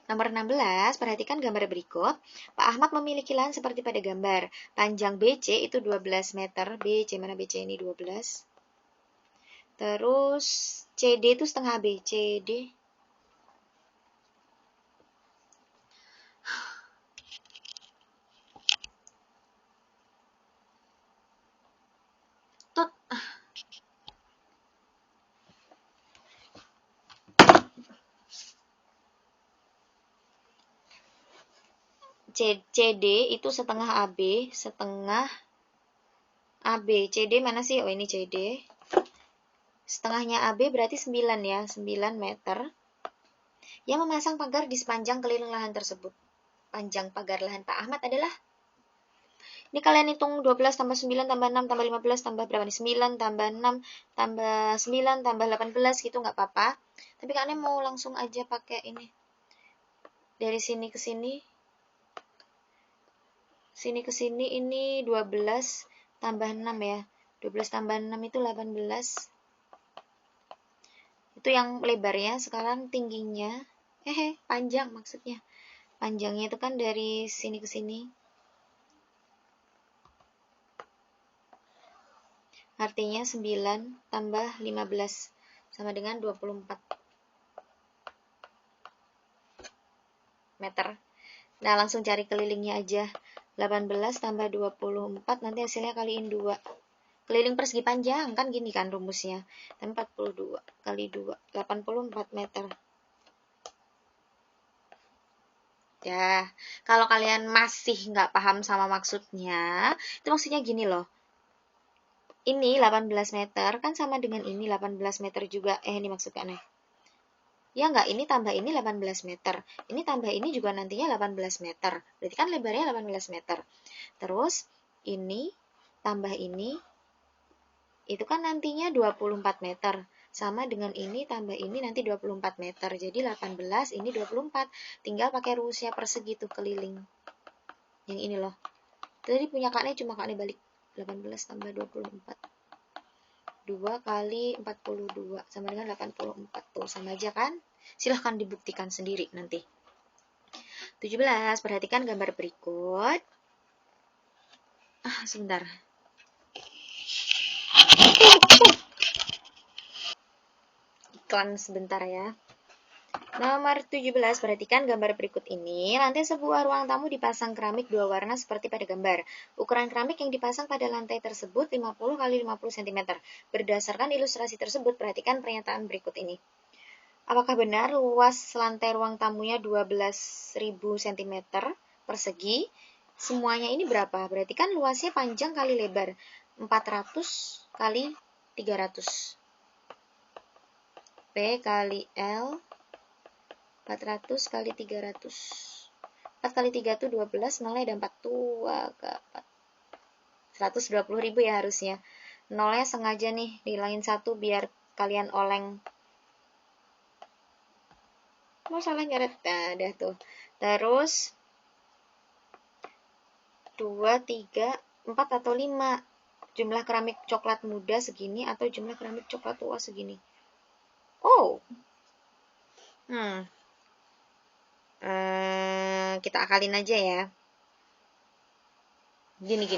Nomor 16, perhatikan gambar berikut. Pak Ahmad memiliki lahan seperti pada gambar. Panjang BC itu 12 meter. BC, mana BC ini 12. Terus CD itu setengah B. CD. Tut. CD itu setengah AB, setengah AB. CD mana sih? Oh, ini CD. Setengahnya AB berarti 9 ya, 9 meter. Yang memasang pagar di sepanjang keliling lahan tersebut. Panjang pagar lahan Pak Ahmad adalah, ini kalian hitung 12 tambah 9 tambah 6 tambah 15 tambah berapa nih? 9 tambah 6 tambah 9 tambah 18 gitu nggak apa-apa. Tapi kalian mau langsung aja pakai ini. Dari sini ke sini. Sini ke sini ini 12 tambah 6 ya. 12 tambah 6 itu 18. Itu yang lebarnya, sekarang tingginya. Panjang maksudnya. Panjangnya itu kan dari sini ke sini. Artinya 9 tambah 15 sama dengan 24 meter. Nah, langsung cari kelilingnya aja. 18 tambah 24, nanti hasilnya kaliin 2. Keliling persegi panjang, kan gini kan rumusnya. 42 kali 2, 84 meter. Ya, kalau kalian masih nggak paham sama maksudnya, itu maksudnya gini loh. Ini 18 meter kan sama dengan ini 18 meter juga. Ini maksudnya nih. Ya nggak, ini tambah ini 18 meter. Ini tambah ini juga nantinya 18 meter. Berarti kan lebarnya 18 meter. Terus ini tambah ini itu kan nantinya 24 meter. Sama dengan ini tambah ini nanti 24 meter. Jadi 18 ini 24. Tinggal pakai rumusnya persegi tuh keliling. Yang ini loh. Tadi punya kaknya cuma kaknya balik 18 tambah 24. 2 kali 42 sama dengan 84. Tuh sama aja kan? Silahkan dibuktikan sendiri nanti. 17. Perhatikan gambar berikut. Sebentar. Iklan sebentar ya. Nomor 17, perhatikan gambar berikut ini. Lantai sebuah ruang tamu dipasang keramik dua warna seperti pada gambar. Ukuran keramik yang dipasang pada lantai tersebut 50 x 50 cm. Berdasarkan ilustrasi tersebut, perhatikan pernyataan berikut ini. Apakah benar luas lantai ruang tamunya 12.000 cm persegi? Semuanya ini berapa? Berarti kan luasnya panjang kali lebar. 400 kali 300. P kali L 400 kali 300. 4 kali 3 itu 12, nolnya ada 4. 2 ke 4. 120.000 ya harusnya. Nolnya sengaja nih, dihilangin 1 biar kalian oleng. Mau salah nyaret? Nah, dah tuh. Terus, 2, 3, 4 atau 5. Jumlah keramik coklat muda segini atau jumlah keramik coklat tua segini. Oh. Kita akalin aja ya. Gini.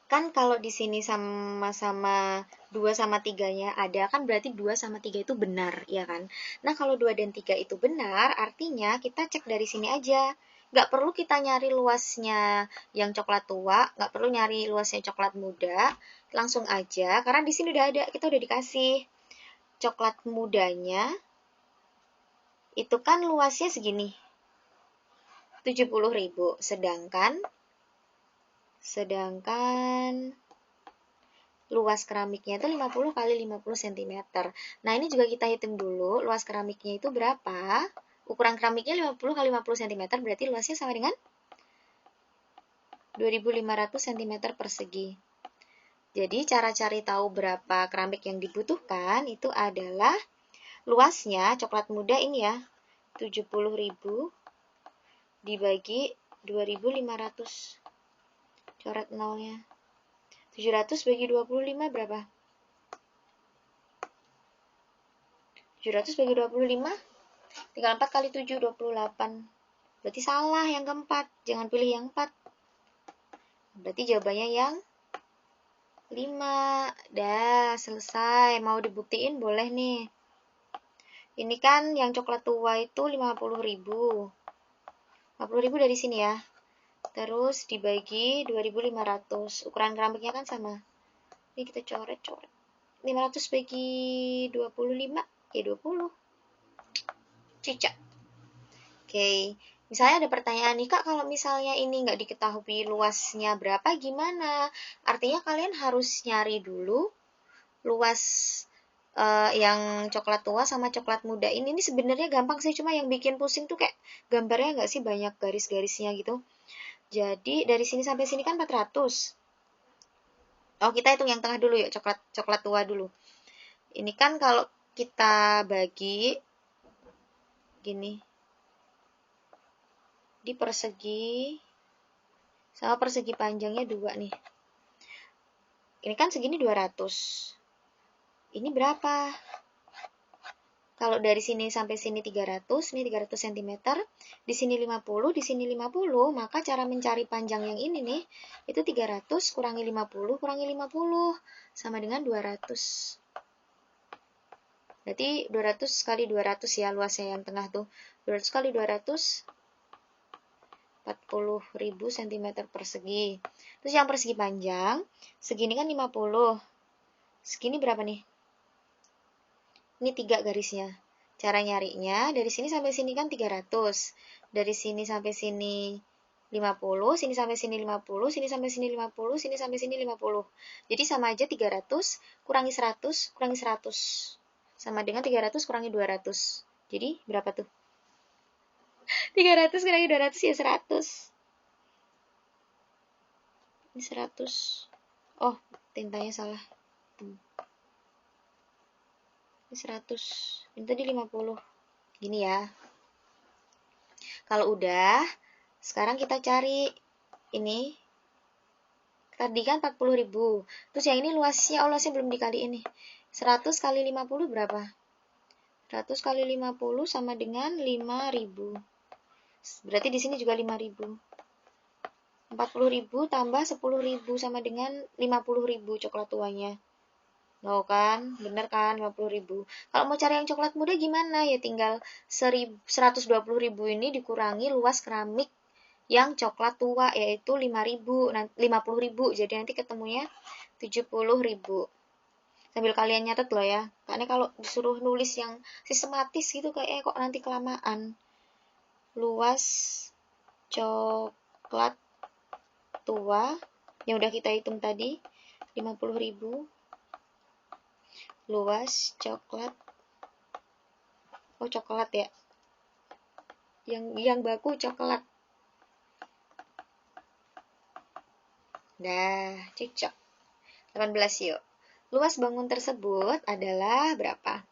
Kan kalau di sini sama-sama 2 sama 3-nya ada, kan berarti 2 sama 3 itu benar, ya kan? Nah, kalau 2 dan 3 itu benar, artinya kita cek dari sini aja. Nggak perlu kita nyari luasnya yang coklat tua, nggak perlu nyari luasnya coklat muda, langsung aja, karena di sini udah ada, kita udah dikasih coklat mudanya, itu kan luasnya segini, 70.000, sedangkan luas keramiknya itu 50 kali 50 cm. Nah, ini juga kita hitung dulu, luas keramiknya itu berapa? Ukuran keramiknya 50 kali 50 cm, berarti luasnya sama dengan 2500 cm persegi. Jadi, cara cari tahu berapa keramik yang dibutuhkan itu adalah luasnya coklat muda ini ya, 70.000 dibagi 2500. Coret nolnya. 700 bagi 25 berapa? 700 bagi 25 tinggal 4 kali 7, 28. Berarti salah yang keempat. Jangan pilih yang 4. Berarti jawabannya yang 5. Dah, selesai. Mau dibuktiin boleh nih. Ini kan yang coklat tua itu 50.000. 50.000 dari sini ya. Terus dibagi 2.500. Ukuran keramiknya kan sama. Ini kita coret. 500 bagi 25, ya 20. Cicak. Oke. Misalnya ada pertanyaan nih, Kak, kalau misalnya ini nggak diketahui luasnya berapa, gimana? Artinya kalian harus nyari dulu luas yang coklat tua sama coklat muda. Ini sebenarnya gampang sih, cuma yang bikin pusing tuh kayak gambarnya nggak sih banyak garis-garisnya gitu. Jadi dari sini sampai sini kan 400. Oh, kita hitung yang tengah dulu ya, coklat tua dulu. Ini kan kalau kita bagi gini, di persegi sama persegi panjangnya 2 nih. Ini kan segini 200. Ini berapa? Kalau dari sini sampai sini 300, ini 300 cm, di sini 50, di sini 50, maka cara mencari panjang yang ini nih, itu 300 kurangi 50, kurangi 50, sama dengan 200. Berarti 200 kali 200 ya, luasnya yang tengah tuh. 200 kali 200, 40.000 cm persegi. Terus yang persegi panjang, segini kan 50. Segini berapa nih? Ini 3 garisnya. Cara nyarinya, dari sini sampai sini kan 300. Dari sini sampai sini 50, sini sampai sini 50, sini sampai sini 50, sini sampai sini 50. Jadi sama aja 300 kurangi 100 kurangi 100. Sama dengan 300 kurangi 200. Jadi berapa tuh? 300 kurangi 200 ya 100. Ini 100. Oh, tintanya salah. Ini 100. Ini tadi 50. Gini ya. Kalau udah, sekarang kita cari ini. Tadi kan 40.000. Terus yang ini luasnya, luasnya belum dikali ini. 100 kali 50 berapa? 100 kali 50 sama dengan 5.000. Berarti di sini juga 5.000. 40.000 tambah 10.000 sama dengan 50.000 coklat tuanya. No kan? Bener kan? 50.000. Kalau mau cari yang coklat muda gimana? Ya tinggal 120.000 ini dikurangi luas keramik yang coklat tua, yaitu 50.000. Jadi nanti ketemunya 70.000. Sambil kalian nyatet loh ya. Karena kalau disuruh nulis yang sistematis gitu kayak kok nanti kelamaan. Luas coklat tua yang udah kita hitung tadi 50.000. Luas coklat. Oh, coklat ya. Yang baku coklat. Dah, cocok. 18 yuk. Luas bangun tersebut adalah berapa?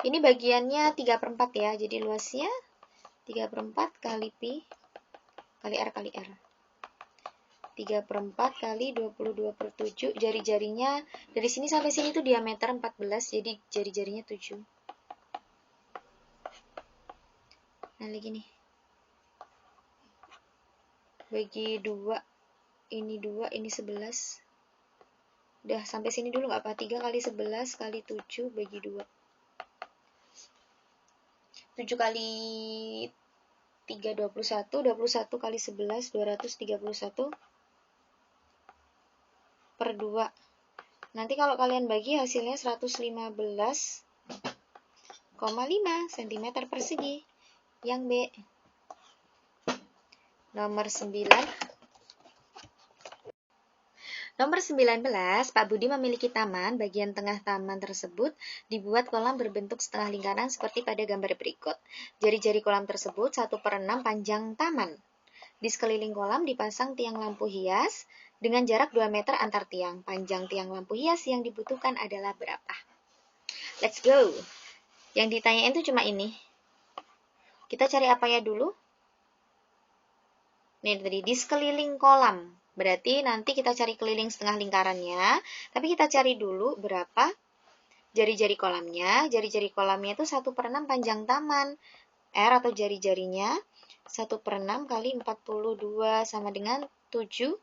Ini bagiannya 3/4 ya. Jadi luasnya 3/4 kali pi kali R kali R. 3/4 kali 22/7. Jari-jarinya dari sini sampai sini tuh diameter 14. Jadi jari-jarinya 7. Nah, lagi nih. Bagi 2. Ini 2, ini 11. Udah, sampai sini dulu nggak apa? 3 kali 11 kali 7 bagi 2. 7 kali 3, 21. 21 kali 11, 231 per 2. Nanti kalau kalian bagi hasilnya 115,5 cm persegi. Yang B. Nomor 9. Nomor 19, Pak Budi memiliki taman. Bagian tengah taman tersebut dibuat kolam berbentuk setengah lingkaran seperti pada gambar berikut. Jari-jari kolam tersebut 1/6 panjang taman. Di sekeliling kolam dipasang tiang lampu hias dengan jarak 2 meter antar tiang. Panjang tiang lampu hias yang dibutuhkan adalah berapa? Let's go. Yang ditanyain itu cuma ini. Kita cari apanya dulu? Nih tadi, di sekeliling kolam. Berarti nanti kita cari keliling setengah lingkarannya. Tapi kita cari dulu berapa jari-jari kolamnya. Jari-jari kolamnya itu 1/6 panjang taman. R atau jari-jarinya 1/6 kali 42 sama dengan 7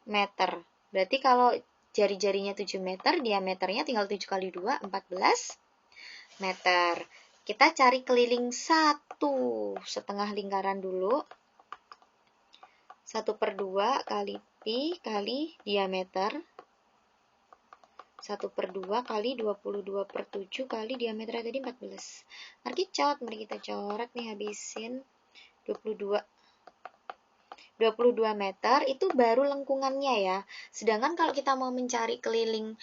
meter. Berarti kalau jari-jarinya 7 meter, diameternya tinggal 7 kali 2, 14 meter. Kita cari keliling 1 setengah lingkaran dulu. 1/2 kali pi kali diameter. 1/2 kali 22/7 kali diameter tadi 14. Mari kita coret nih, habisin 22. 22 meter itu baru lengkungannya ya. Sedangkan kalau kita mau mencari keliling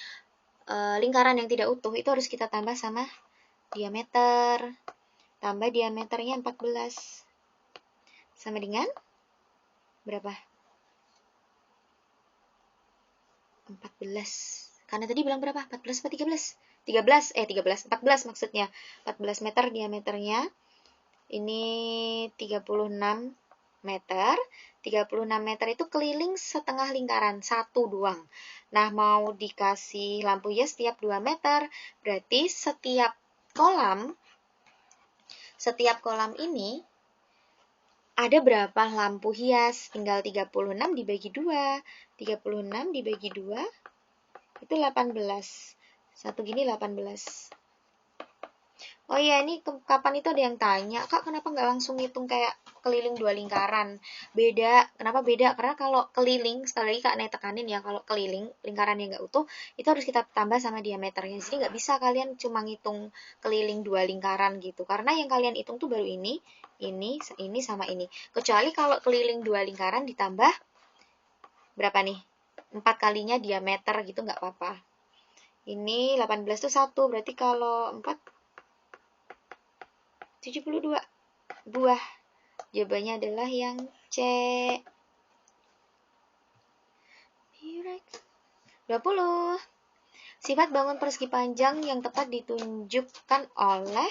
lingkaran yang tidak utuh, itu harus kita tambah sama diameter. Tambah diameternya 14. Sama dengan berapa? 14. Karena tadi bilang berapa? 14 atau 13? 14 maksudnya. 14 meter diameternya. Ini 36 meter. 36 meter itu keliling setengah lingkaran, 1 doang. Nah, mau dikasih lampu hias setiap 2 meter. Berarti setiap kolam ini ada berapa lampu hias? Tinggal 36 dibagi 2. 36 dibagi 2 itu 18. Satu gini 18. Oh iya, ini kapan itu ada yang tanya, Kak, kenapa nggak langsung ngitung kayak keliling 2 lingkaran? Beda. Kenapa beda? Karena kalau keliling, sekali lagi Kak Nay tekanin ya, kalau keliling, lingkaran yang nggak utuh, itu harus kita tambah sama diameternya. Jadi nggak bisa kalian cuma ngitung keliling 2 lingkaran gitu. Karena yang kalian hitung tuh baru ini, sama ini. Kecuali kalau keliling 2 lingkaran ditambah, berapa nih? 4 kalinya diameter gitu nggak apa-apa. Ini 18 tuh 1, berarti kalau 4, 72 buah. Jawabannya adalah yang C. 20. Sifat bangun persegi panjang yang tepat ditunjukkan oleh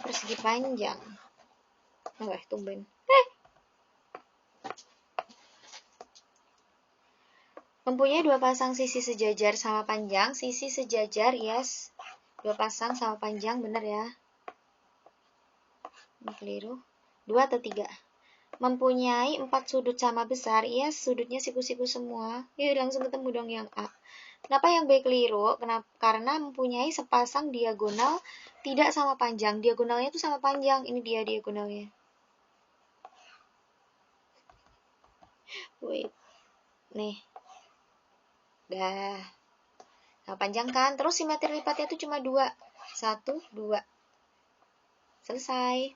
persegi panjang. Tumben. Mempunyai 2 pasang sisi sejajar sama panjang. Sisi sejajar, yes. 2 pasang sama panjang, bener ya. Ini keliru. 2 atau 3? Mempunyai 4 sudut sama besar. Yes, sudutnya siku-siku semua. Yuk, langsung ketemu dong yang A. Kenapa yang B keliru? Karena mempunyai sepasang diagonal tidak sama panjang. Diagonalnya itu sama panjang. Ini dia diagonalnya. Wait. Nih. Dah. Sama panjang kan? Terus simetri lipatnya itu cuma 2. 1, 2. Selesai.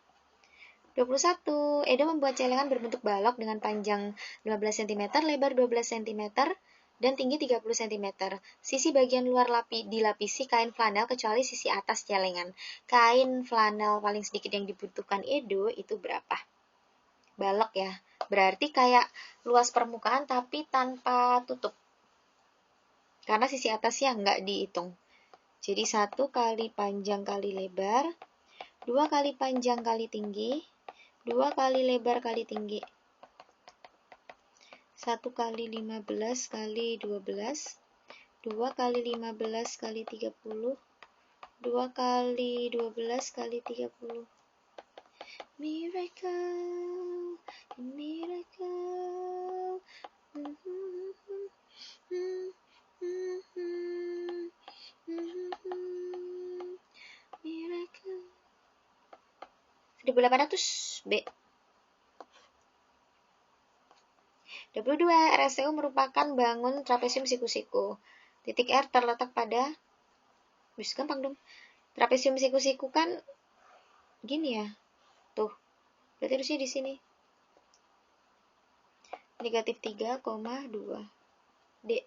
21. Edo membuat celengan berbentuk balok dengan panjang 15 cm, lebar 12 cm, dan tinggi 30 cm. Sisi bagian luar dilapisi kain flanel kecuali sisi atas celengan. Kain flanel paling sedikit yang dibutuhkan Edo itu berapa? Balok ya. Berarti kayak luas permukaan tapi tanpa tutup. Karena sisi atasnya nggak dihitung. Jadi 1 kali panjang kali lebar, 2 kali panjang kali tinggi, 2 kali lebar kali tinggi. 1 kali 15 kali 12, 2 kali 15 kali 30, 2 kali 12 kali 30. Miracle, miracle. Miracle. 1800 B. 22. RSTU merupakan bangun trapesium siku-siku. Titik R terletak pada, gampang dong. Trapesium siku-siku kan gini ya. Tuh. Berarti harusnya di sini. Negatif 3,2. D.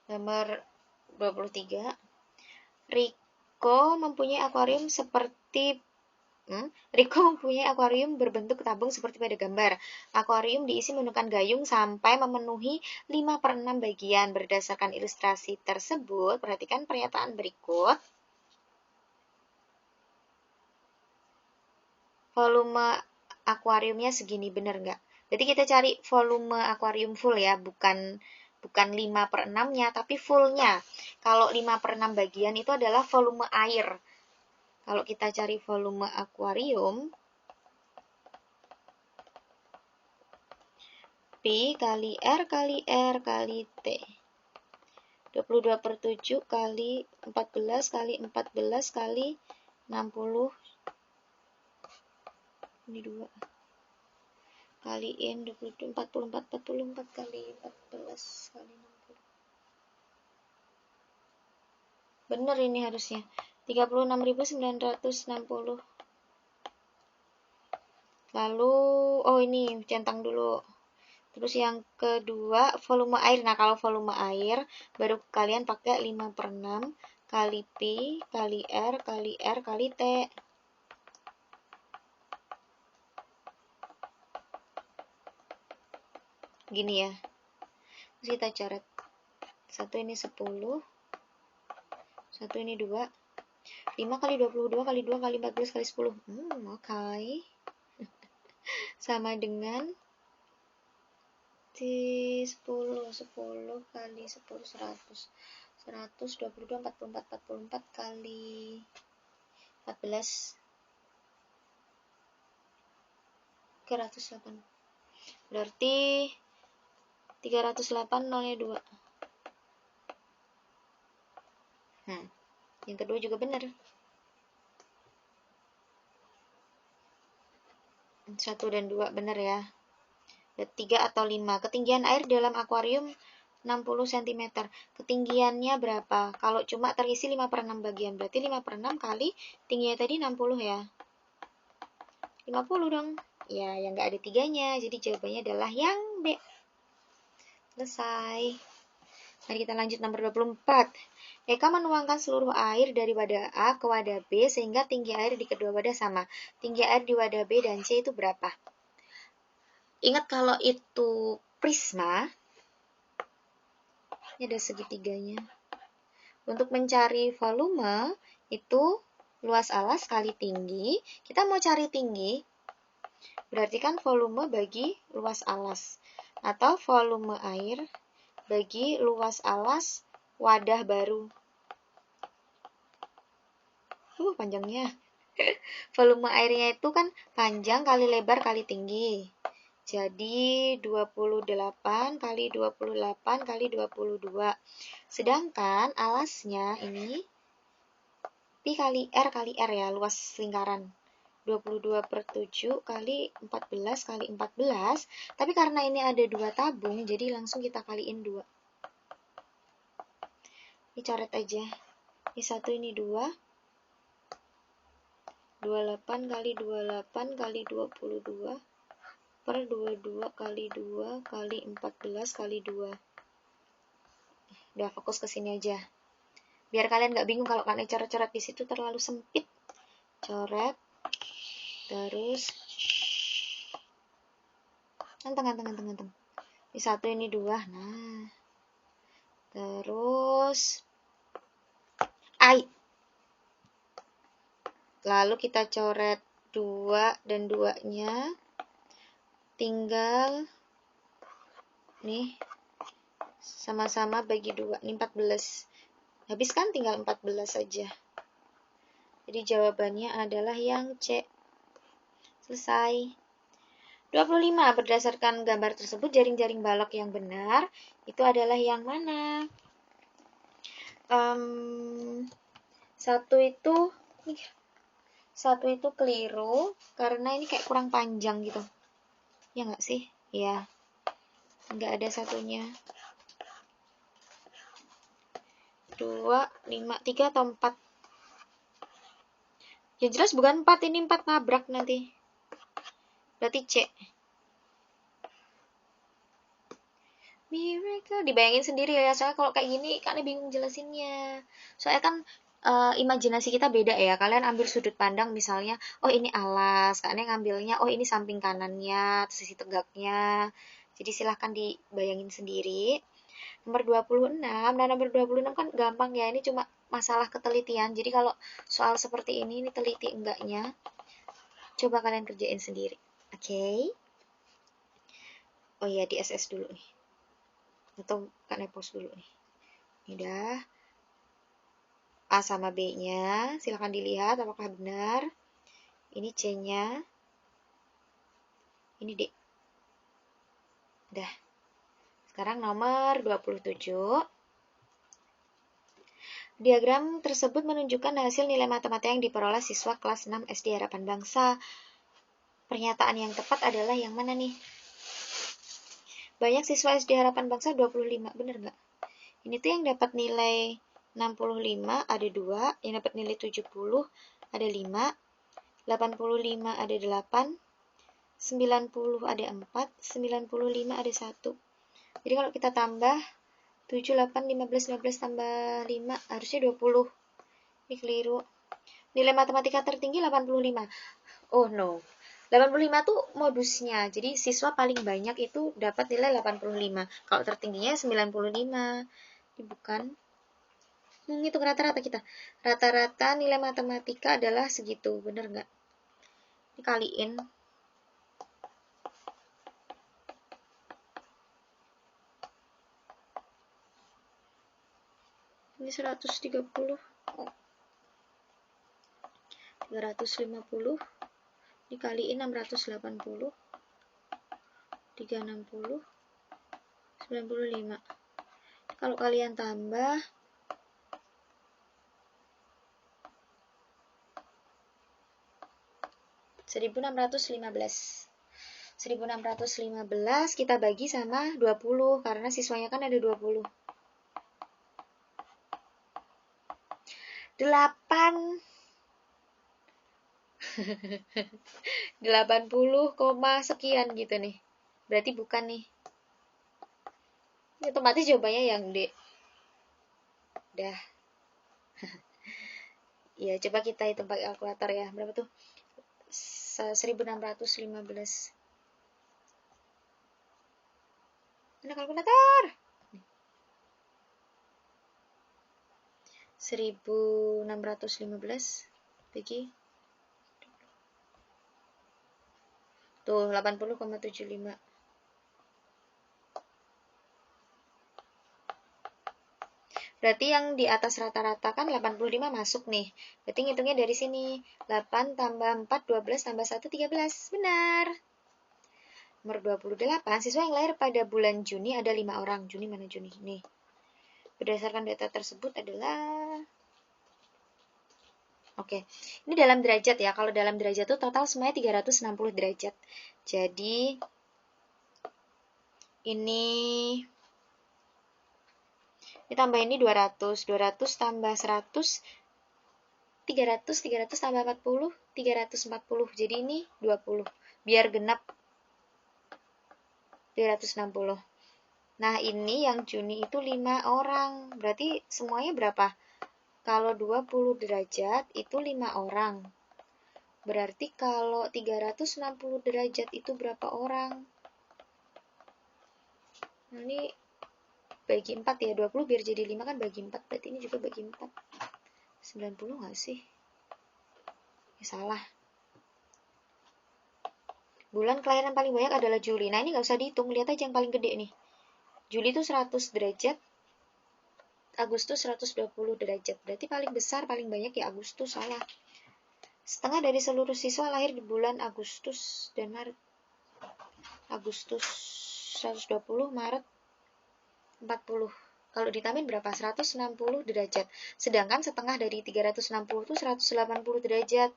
Nomor 23. Riko mempunyai akuarium berbentuk tabung seperti pada gambar. Akuarium diisi menggunakan gayung sampai memenuhi 5/6 bagian. Berdasarkan ilustrasi tersebut, perhatikan pernyataan berikut. Volume akuariumnya segini, bener nggak? Jadi kita cari volume akuarium full ya, bukan 5/6-nya, tapi fullnya. Kalau 5/6 bagian itu adalah volume air. Kalau kita cari volume akuarium, P kali R kali R kali T. 22/7 kali 14 kali 14 kali 60. Ini 2. Kaliin 44 kali 14 kali 60. Bener ini harusnya. 36.960. Lalu, oh ini centang dulu. Terus yang kedua, volume air. Nah, kalau volume air, baru kalian pakai 5/6 kali P, kali R, kali R, kali T. Gini ya. Terus kita coret. 1 ini 10. 1 ini 2. 5 kali 22 kali 2 kali 14 kali 10. Oke. Sama dengan 10 kali 10, 100. 122, 44 kali 14. 308. Berarti 308 nolnya 2. Yang kedua juga benar. 1 dan 2 benar ya. 3 atau 5. Ketinggian air dalam akuarium 60 cm. Ketinggiannya berapa? Kalau cuma terisi 5/6 bagian, berarti 5/6 kali tingginya tadi 60 ya. 50 dong. Ya, yang nggak ada 3-nya. Jadi jawabannya adalah yang B. Selesai. Mari kita lanjut nomor 24. Eka menuangkan seluruh air dari wadah A ke wadah B sehingga tinggi air di kedua wadah sama. Tinggi air di wadah B dan C itu berapa? Ingat kalau itu prisma, ini ada segitiganya. Untuk mencari volume, itu luas alas kali tinggi. Kita mau cari tinggi, berarti kan volume bagi luas alas. Atau volume air bagi luas alas wadah baru. Panjangnya. Volume airnya itu kan panjang kali lebar kali tinggi. Jadi 28 kali 28 kali 22. Sedangkan alasnya ini pi kali R ya, luas lingkaran. 22/7 kali 14 kali 14. Tapi karena ini ada 2 tabung, jadi langsung kita kaliin 2. Ini coret aja. Ini 1, ini 2. 28 kali 28 kali 22 per 22 kali 2 kali 14 kali 2. Udah, fokus ke sini aja. Biar kalian nggak bingung kalau kalian coret-coret di situ terlalu sempit. Coret. Terus ganteng. Ini 1, ini 2. Nah. Terus I. Lalu kita coret 2 dan 2-nya. Tinggal nih sama-sama bagi 2. Ini 14. Habis kan tinggal 14 saja. Jadi jawabannya adalah yang C. Selesai. 25. Berdasarkan gambar tersebut, jaring-jaring balok yang benar itu adalah yang mana? Satu itu keliru karena ini kayak kurang panjang gitu. Ya nggak sih? Ya. Nggak ada satunya. 2, 5, 3 atau 4? Yang jelas bukan 4, ini 4 nabrak nanti. Berarti C. Miracle. Dibayangin sendiri ya, soalnya kalau kayak gini kalian bingung jelasinnya. Soalnya kan imajinasi kita beda ya. Kalian ambil sudut pandang misalnya, oh ini alas, kalian ngambilnya, oh ini samping kanannya, sisi tegaknya. Jadi silahkan dibayangin sendiri. Nomor 26, nah nomor 26 kan gampang ya, ini cuma masalah ketelitian. Jadi kalau soal seperti ini teliti enggaknya, coba kalian kerjain sendiri. Oke? Oh iya, di SS dulu nih. Atau kan pause dulu nih. Ini dah. A sama B-nya, silahkan dilihat apakah benar. Ini C-nya. Ini D. Dah. Sekarang nomor 27. Diagram tersebut menunjukkan hasil nilai matematika yang diperoleh siswa kelas 6 SD Harapan Bangsa. Pernyataan yang tepat adalah yang mana nih? Banyak siswa SD Harapan Bangsa 25, bener nggak? Ini tuh yang dapat nilai 65 ada 2, yang dapat nilai 70 ada 5, 85 ada 8, 90 ada 4, 95 ada 1. Jadi kalau kita tambah 7, 8, 15, 15 tambah 5 harusnya 20. Ini keliru. Nilai matematika tertinggi 85. Oh no. 85 tuh modusnya. Jadi siswa paling banyak itu dapat nilai 85. Kalau tertingginya 95. Ini bukan. Ngitung rata-rata kita. Rata-rata nilai matematika adalah segitu. Bener nggak? Dikaliin. Ini 130. 350 dikaliin 680, 360, 95. Kalau kalian tambah 1615. 1615 kita bagi sama 20 karena siswanya kan ada 20. 8 80, sekian gitu nih. Berarti bukan nih. Ini otomatis jawabannya yang D. Dah. Ya, coba kita hitung pakai kalkulator ya. Berapa tuh? 1615. Mana kalkulator? 1615 bagi tuh 80,75. Berarti yang di atas rata-rata kan 85 masuk nih. Berarti ngitungnya dari sini. 8 tambah 4, 12 tambah 1, 13. Benar. Nomor 28, siswa yang lahir pada bulan Juni ada 5 orang. Juni mana Juni? Nih. Berdasarkan data tersebut adalah... Oke, ini dalam derajat ya. Kalau dalam derajat itu total semuanya 360 derajat. Jadi, ini ditambah ini 200. 200 tambah 100, 300 tambah 40, 340. Jadi ini 20. Biar genap 360. Nah, ini yang Juni itu 5 orang. Berarti semuanya berapa? Kalau 20 derajat itu 5 orang. Berarti kalau 360 derajat itu berapa orang? Nah, ini bagi 4 ya. 20 biar jadi 5 kan bagi 4. Berarti ini juga bagi 4. 90 nggak sih? Ya, salah. Bulan kelahiran paling banyak adalah Juli. Nah, ini nggak usah dihitung. Lihat aja yang paling gede nih. Juli itu 100 derajat. Agustus 120 derajat. Berarti paling besar, paling banyak ya Agustus, salah. Setengah dari seluruh siswa lahir di bulan Agustus dan Maret. Agustus 120, Maret 40. Kalau ditamin berapa? 160 derajat. Sedangkan setengah dari 360 itu 180 derajat.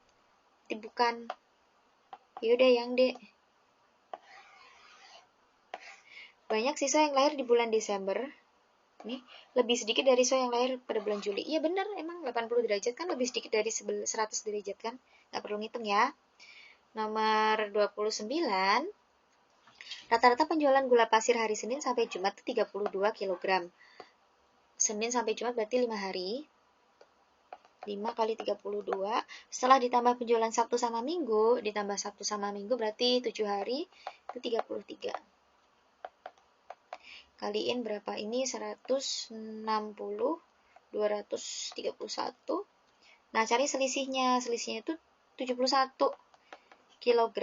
Itu bukan. Yaudah yang D. Banyak siswa yang lahir di bulan Desember. Nih, lebih sedikit dari siswa yang lahir pada bulan Juli. Iya benar, emang 80 derajat kan lebih sedikit dari 100 derajat kan? Nggak perlu ngitung ya. Nomor 29. Rata-rata penjualan gula pasir hari Senin sampai Jumat itu 32 kg. Senin sampai Jumat berarti 5 hari. 5 kali 32. Setelah ditambah penjualan Sabtu sama Minggu, ditambah Sabtu sama Minggu berarti 7 hari, itu 33. Kaliin berapa ini? 160, 231. Nah, cari selisihnya. Selisihnya itu 71 kg.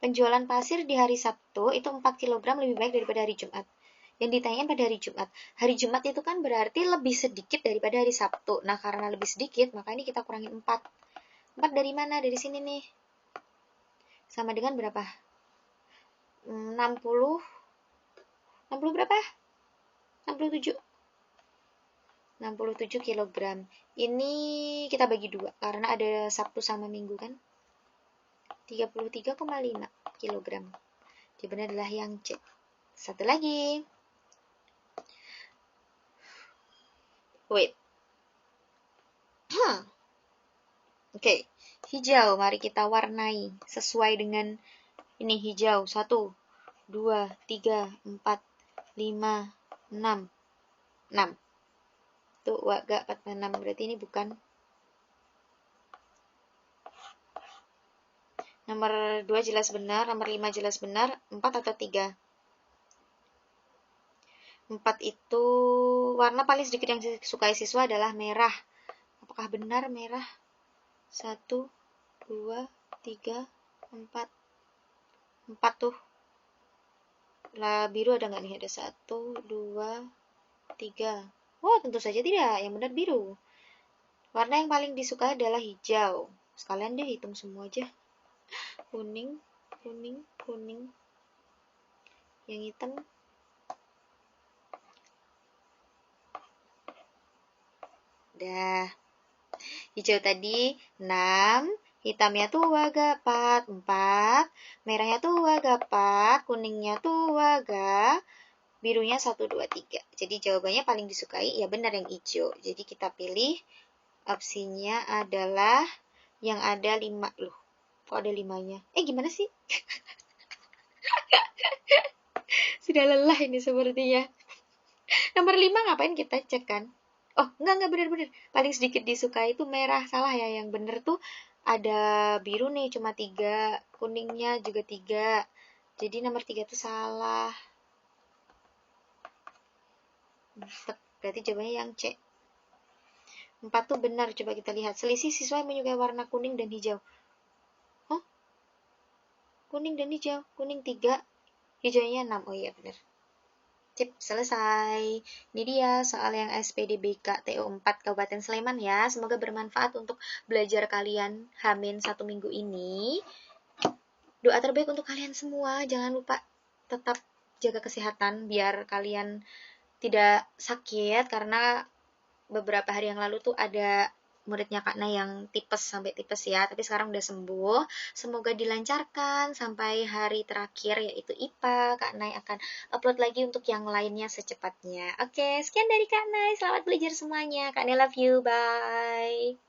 Penjualan pasir di hari Sabtu itu 4 kg lebih baik daripada hari Jumat. Yang ditanyakan pada hari Jumat. Hari Jumat itu kan berarti lebih sedikit daripada hari Sabtu. Nah, karena lebih sedikit, maka ini kita kurangin 4. 4 dari mana? Dari sini nih. Sama dengan berapa? 60 berapa? 67 kg. Ini kita bagi 2 karena ada Sabtu sama Minggu kan. 33,5 kg. Jawabannya adalah yang C. Satu lagi. Wait. Oke. Hijau, mari kita warnai sesuai dengan ini hijau. 1, 2, 3, 4, 5, 6. 6. Tuh, waga 46. Berarti ini bukan. Nomor 2 jelas benar, nomor 5 jelas benar, 4 atau 3? 4 itu warna paling sedikit yang disukai siswa adalah merah. Apakah benar merah? 1, 2, 3, 4. 4 tuh. Lah biru ada nggak nih? Ada 1, 2, 3. Oh, tentu saja tidak. Yang benar biru. Warna yang paling disukai adalah hijau. Sekalian deh hitung semua aja. Kuning, kuning, kuning. Yang hitam. Dah. Hijau tadi 6, Hitamnya tua gak? 4. 4. Merahnya tua gak? 4. Kuningnya tua gak? Birunya 1, 2, 3. Jadi jawabannya paling disukai ya benar yang hijau. Jadi kita pilih opsinya adalah yang ada 5. Loh, kok ada 5-nya? Gimana sih? Sudah lelah ini sepertinya. Nomor 5 ngapain kita cek kan? Oh, enggak benar-benar. Paling sedikit disukai itu merah. Salah ya, yang benar tuh ada biru nih cuma 3, kuningnya juga 3. Jadi nomor 3 tuh salah. Berarti jawabannya yang C. 4 tuh benar, coba kita lihat. Selisih siswa yang menyukai warna kuning dan hijau. Oh, kuning dan hijau. Kuning 3, hijaunya 6. Oh iya benar. Sip, selesai. Ini dia soal yang SPDBK TO4 Kabupaten Sleman ya. Semoga bermanfaat untuk belajar kalian Hamin 1 minggu ini. Doa terbaik untuk kalian semua. Jangan lupa tetap jaga kesehatan biar kalian tidak sakit, karena beberapa hari yang lalu tuh ada muridnya Kak Nay yang tipes sampai tipes ya, tapi sekarang udah sembuh. Semoga dilancarkan sampai hari terakhir yaitu IPA. Kak Nay akan upload lagi untuk yang lainnya secepatnya. Oke, sekian dari Kak Nay. Selamat belajar semuanya. Kak Nay love you. Bye.